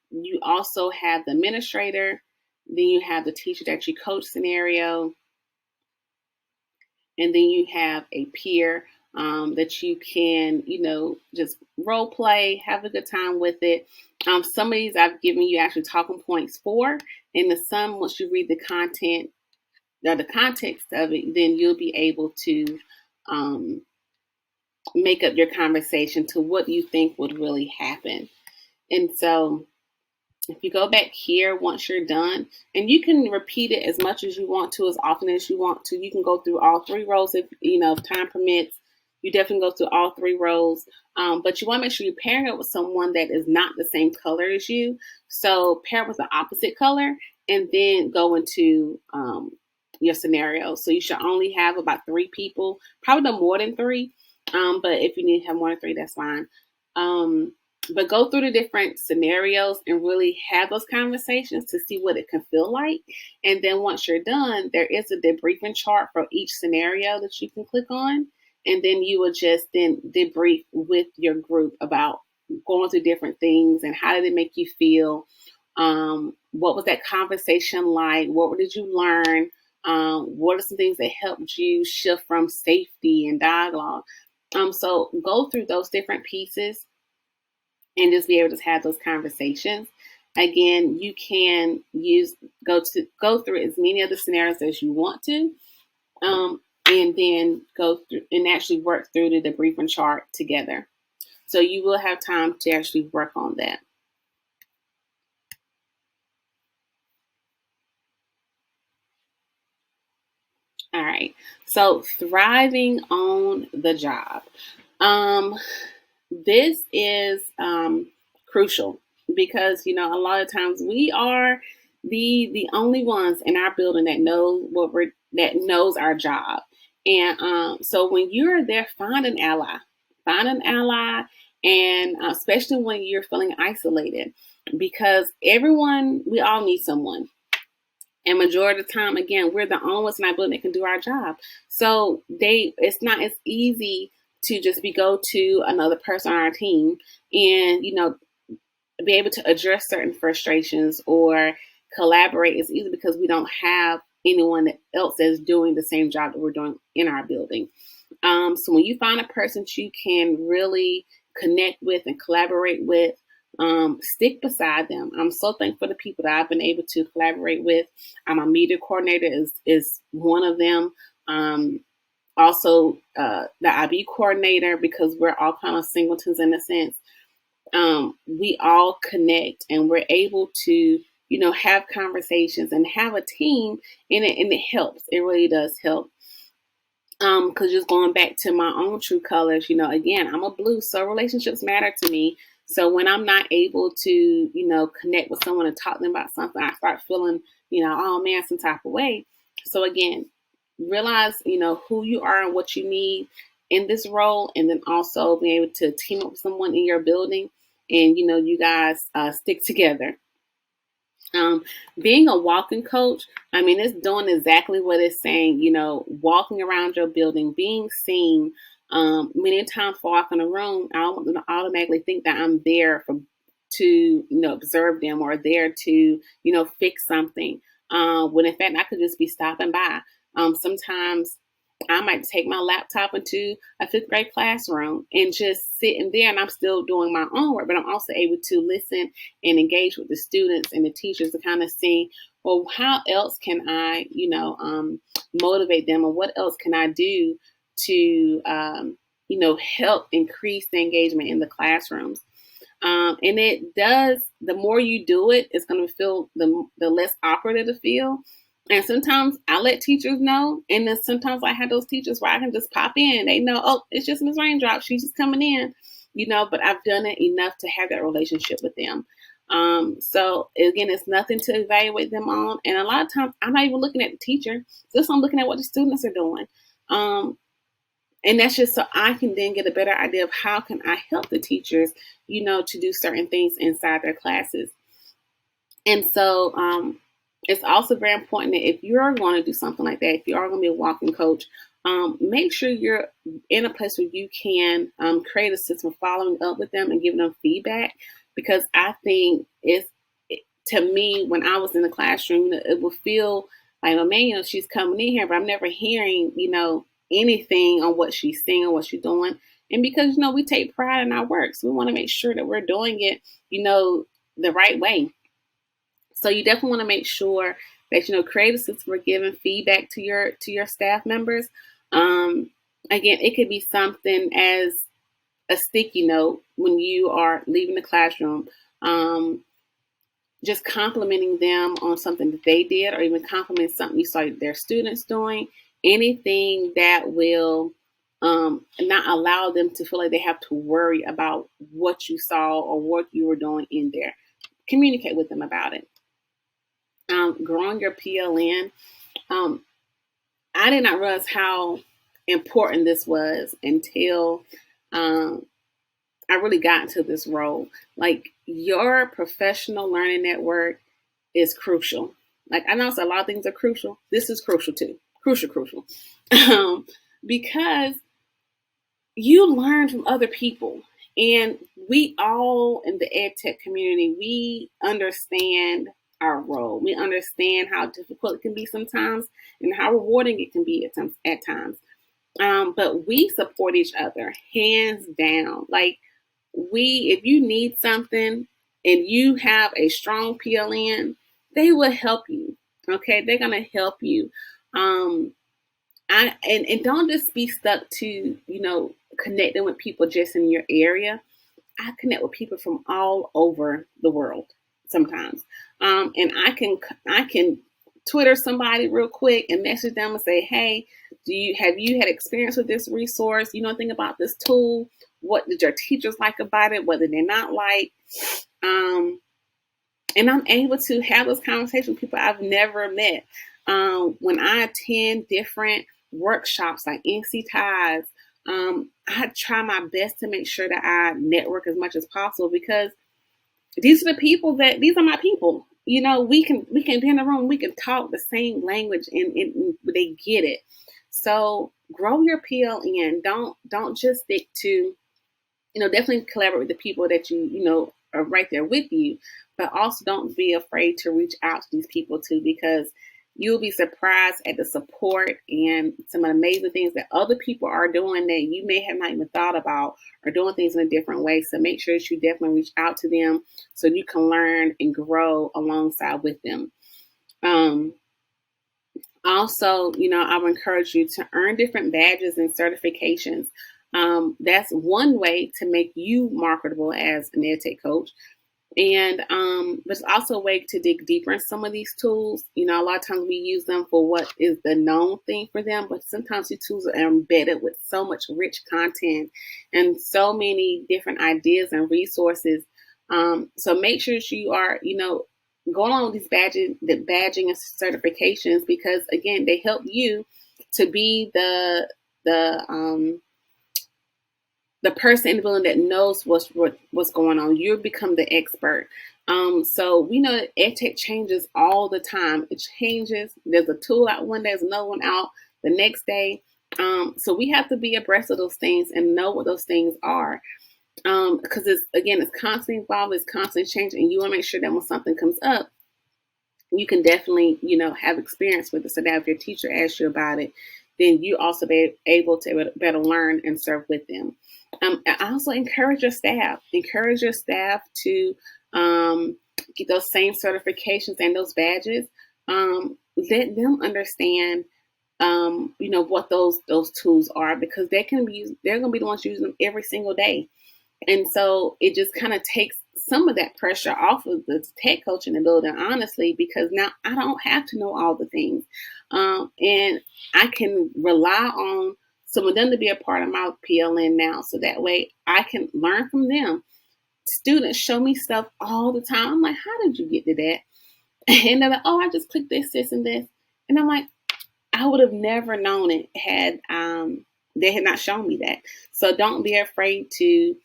you also have the administrator, then you have the teacher that you coach scenario, and then you have a peer that you can, just role play, have a good time with it. Some of these I've given you actually talking points for, and the some, once you read the content, the context of it, then you'll be able to make up your conversation to what you think would really happen. And so if you go back here once you're done, and you can repeat it as much as you want to, as often as you want to. You can go through all three rows if time permits. You definitely go through all three rows, but you want to make sure you're pairing it with someone that is not the same color as you. So pair with the opposite color, and then go into your scenario. So you should only have about 3 people, probably no more than 3. But if you need to have more than 3, that's fine. But go through the different scenarios and really have those conversations to see what it can feel like. And then once you're done, there is a debriefing chart for each scenario that you can click on. And then you will just then debrief with your group about going through different things and how did it make you feel? What was that conversation like? What did you learn? What are some things that helped you shift from safety and dialogue? So go through those different pieces and just be able to have those conversations. Again, you can go through as many of the scenarios as you want to, and then go through and actually work through the debriefing chart together. So you will have time to actually work on that. All right. So thriving on the job. This is crucial because a lot of times we are the only ones in our building that knows our job. And so when you're there, find an ally, and especially when you're feeling isolated, because we all need someone. And majority of the time, again, we're the only ones in our building that can do our job. So it's not as easy to just go to another person on our team and, be able to address certain frustrations or collaborate as easy because we don't have anyone else that's doing the same job that we're doing in our building. So when you find a person that you can really connect with and collaborate with, stick beside them. I'm so thankful for the people that I've been able to collaborate with. My media coordinator is one of them. Also, the IB coordinator, because we're all kind of singletons in a sense. We all connect and we're able to, have conversations and have a team, and it helps. It really does help. Because just going back to my own true colors, again, I'm a blue, so relationships matter to me. So when I'm not able to, connect with someone and talk to them about something, I start feeling, oh man, some type of way. So again, realize, who you are and what you need in this role, and then also being able to team up with someone in your building, and you guys stick together. Being a walking coach, it's doing exactly what it's saying, walking around your building, being seen. Many times for walk in a room, I don't want them to automatically think that I'm there to observe them or there to, fix something. When in fact, I could just be stopping by. Sometimes I might take my laptop into a 5th grade classroom and just sit in there, and I'm still doing my own work, but I'm also able to listen and engage with the students and the teachers to kind of see, well, how else can I, motivate them, or what else can I do to, help increase the engagement in the classrooms. And it does, the more you do it, it's going to feel the less awkward it'll feel. And sometimes I let teachers know. And then sometimes I have those teachers where I can just pop in. They know, oh, it's just Miss Raindrop. She's just coming in, but I've done it enough to have that relationship with them. So again, it's nothing to evaluate them on. And a lot of times I'm not even looking at the teacher. Just I'm looking at what the students are doing. And that's just so I can then get a better idea of how can I help the teachers, to do certain things inside their classes. And so it's also very important that if you're going to do something like that, if you are going to be a walking coach, make sure you're in a place where you can create a system of following up with them and giving them feedback. Because I think to me, when I was in the classroom, it would feel like, oh man, she's coming in here, but I'm never hearing, anything on what she's saying or what she's doing. And because, we take pride in our work, so we want to make sure that we're doing it, the right way. So you definitely want to make sure that, create a system for giving feedback to your staff members. Again, it could be something as a sticky note when you are leaving the classroom, just complimenting them on something that they did, or even complimenting something you saw their students doing. Anything that will not allow them to feel like they have to worry about what you saw or what you were doing in there. Communicate with them about it. Growing your PLN. I did not realize how important this was until I really got into this role. Like, your professional learning network is crucial. Like, I know a lot of things are crucial. This is crucial too. Crucial. Because you learn from other people. And we all in the ed tech community, we understand our role. We understand how difficult it can be sometimes and how rewarding it can be at times. But we support each other, hands down. Like, if you need something and you have a strong PLN, they will help you. Okay, they're gonna help you. And don't just be stuck to connecting with people just in your area. I connect with people from all over the world sometimes, and I can Twitter somebody real quick and message them and say, hey, have you had experience with this resource? You know anything about this tool? What did your teachers like about it? What did they not like? And I'm able to have those conversations with people I've never met. When I attend different workshops like NC Ties, I try my best to make sure that I network as much as possible, because these are my people. We can be in the room, we can talk the same language and they get it. So grow your PLN. Don't just stick to, definitely collaborate with the people that you are right there with you, but also don't be afraid to reach out to these people too, because you'll be surprised at the support and some amazing things that other people are doing that you may have not even thought about, or doing things in a different way. So make sure that you definitely reach out to them so you can learn and grow alongside with them. Also, I would encourage you to earn different badges and certifications. That's one way to make you marketable as an ed tech coach. And there's also a way to dig deeper in some of these tools. A lot of times we use them for what is the known thing for them, but sometimes these tools are embedded with so much rich content and so many different ideas and resources. So make sure that you are, going on with these badging and certifications, because again, they help you to be the person in the building that knows what's going on. You become the expert. So we know that EdTech changes all the time. It changes. There's a tool out one day, there's another one out the next day. So we have to be abreast of those things and know what those things are. Because it's constantly evolving, it's constantly changing, and you want to make sure that when something comes up, you can definitely, have experience with it, so that if your teacher asks you about it, then you also be able to better learn and serve with them. I also encourage your staff. Encourage your staff to get those same certifications and those badges. Let them understand, what those tools are, because they're going to be the ones using them every single day. And so it just kind of takes some of that pressure off of the tech coach in the building, honestly, because now I don't have to know all the things. And I can rely on some of them to be a part of my PLN now. So that way I can learn from them. Students show me stuff all the time. I'm like, how did you get to that? And they're like, oh, I just clicked this, and this. And I'm like, I would have never known it had they had not shown me that. So don't be afraid to,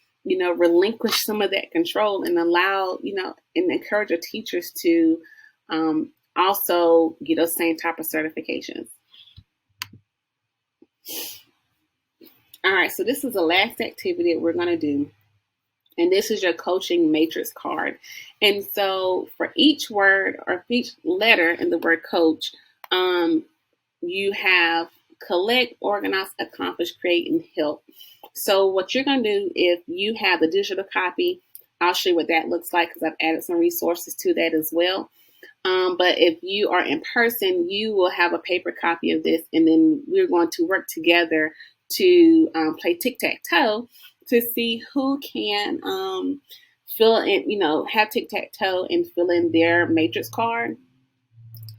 relinquish some of that control and allow, and encourage your teachers to also get those same type of certifications. All right, so this is the last activity that we're going to do. And this is your coaching matrix card. And so for each word or each letter in the word coach, you have collect, organize, accomplish, create, and help. So what you're going to do, if you have the digital copy, I'll show you what that looks like because I've added some resources to that as well. But if you are in person, you will have a paper copy of this, and then we're going to work together to play tic-tac-toe to see who can fill in, have tic-tac-toe and fill in their matrix card.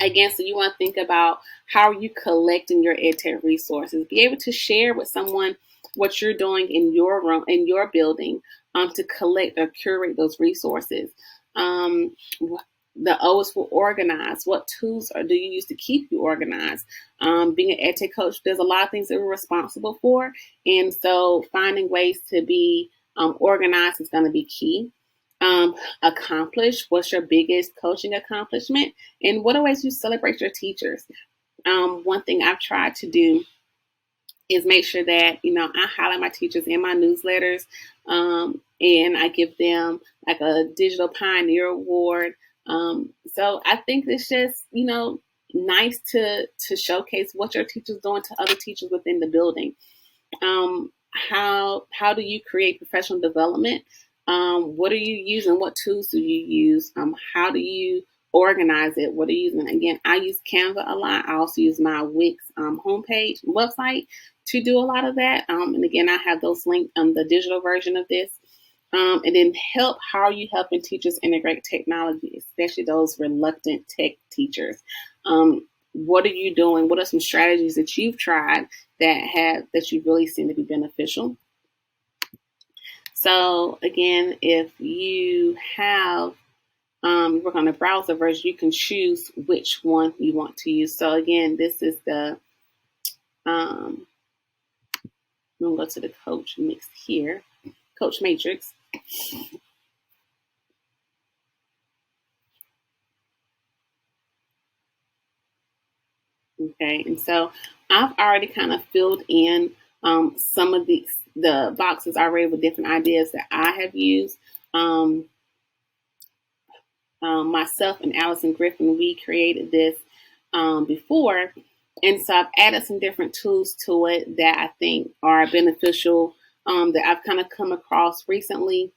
Again, so you want to think about how are you collecting your EdTech resources. Be able to share with someone what you're doing in your room, in your building, to collect or curate those resources. The O is for organize. What tools do you use to keep you organized? Being an EdTech coach, there's a lot of things that we're responsible for. And so finding ways to be organized is going to be key. Accomplish. What's your biggest coaching accomplishment? And what are ways you celebrate your teachers? One thing I've tried to do is make sure that, I highlight my teachers in my newsletters, and I give them like a digital pioneer award. So I think it's just, nice to showcase what your teachers doing to other teachers within the building. How do you create professional development? What are you using? What tools do you use? How do you organize it? What are you using? Again, I use Canva a lot. I also use my Wix homepage, website to do a lot of that. And again, I have those linked on the digital version of this. And then help. How are you helping teachers integrate technology, especially those reluctant tech teachers? What are you doing? What are some strategies that you've tried that you really seen to be beneficial? So again, if you have you work on the browser version, you can choose which one you want to use. So again, this is the I'm gonna go to the coach mix here, coach matrix. Okay, and so I've already kind of filled in some of the boxes already with different ideas that I have used. Myself and Allison Griffin, we created this before, and so I've added some different tools to it that I think are beneficial, that I've kind of come across recently.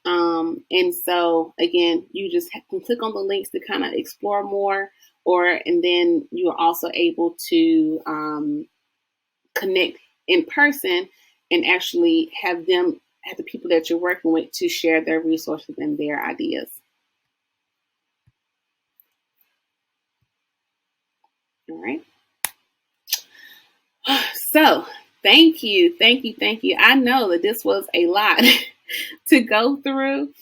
And so again, you just can click on the links to kind of explore more, and then you are also able to connect in person and actually have the people that you're working with to share their resources and their ideas. All right. So thank you. I know that this was a lot to go through.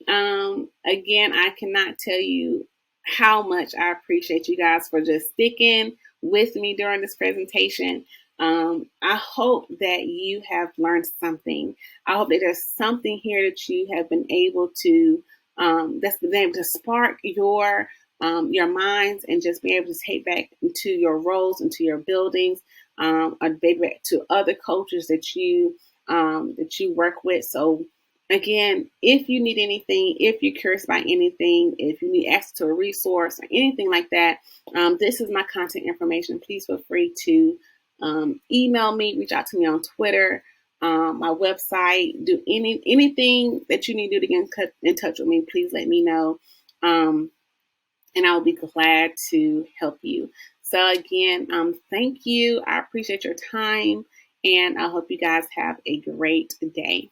Again, I cannot tell you how much I appreciate you guys for just sticking with me during this presentation. I hope that you have learned something. I hope that there's something here that you have been able to, that's been able to spark your minds and just be able to take back into your roles, into your buildings, or maybe back to other coaches that you work with. So again, if you need anything, if you're curious about anything, if you need access to a resource or anything like that, this is my contact information. Please feel free to email me, reach out to me on Twitter, my website, do anything that you need to do to get in touch with me. Please let me know, and I'll be glad to help you. So again, thank you. I appreciate your time, and I hope you guys have a great day.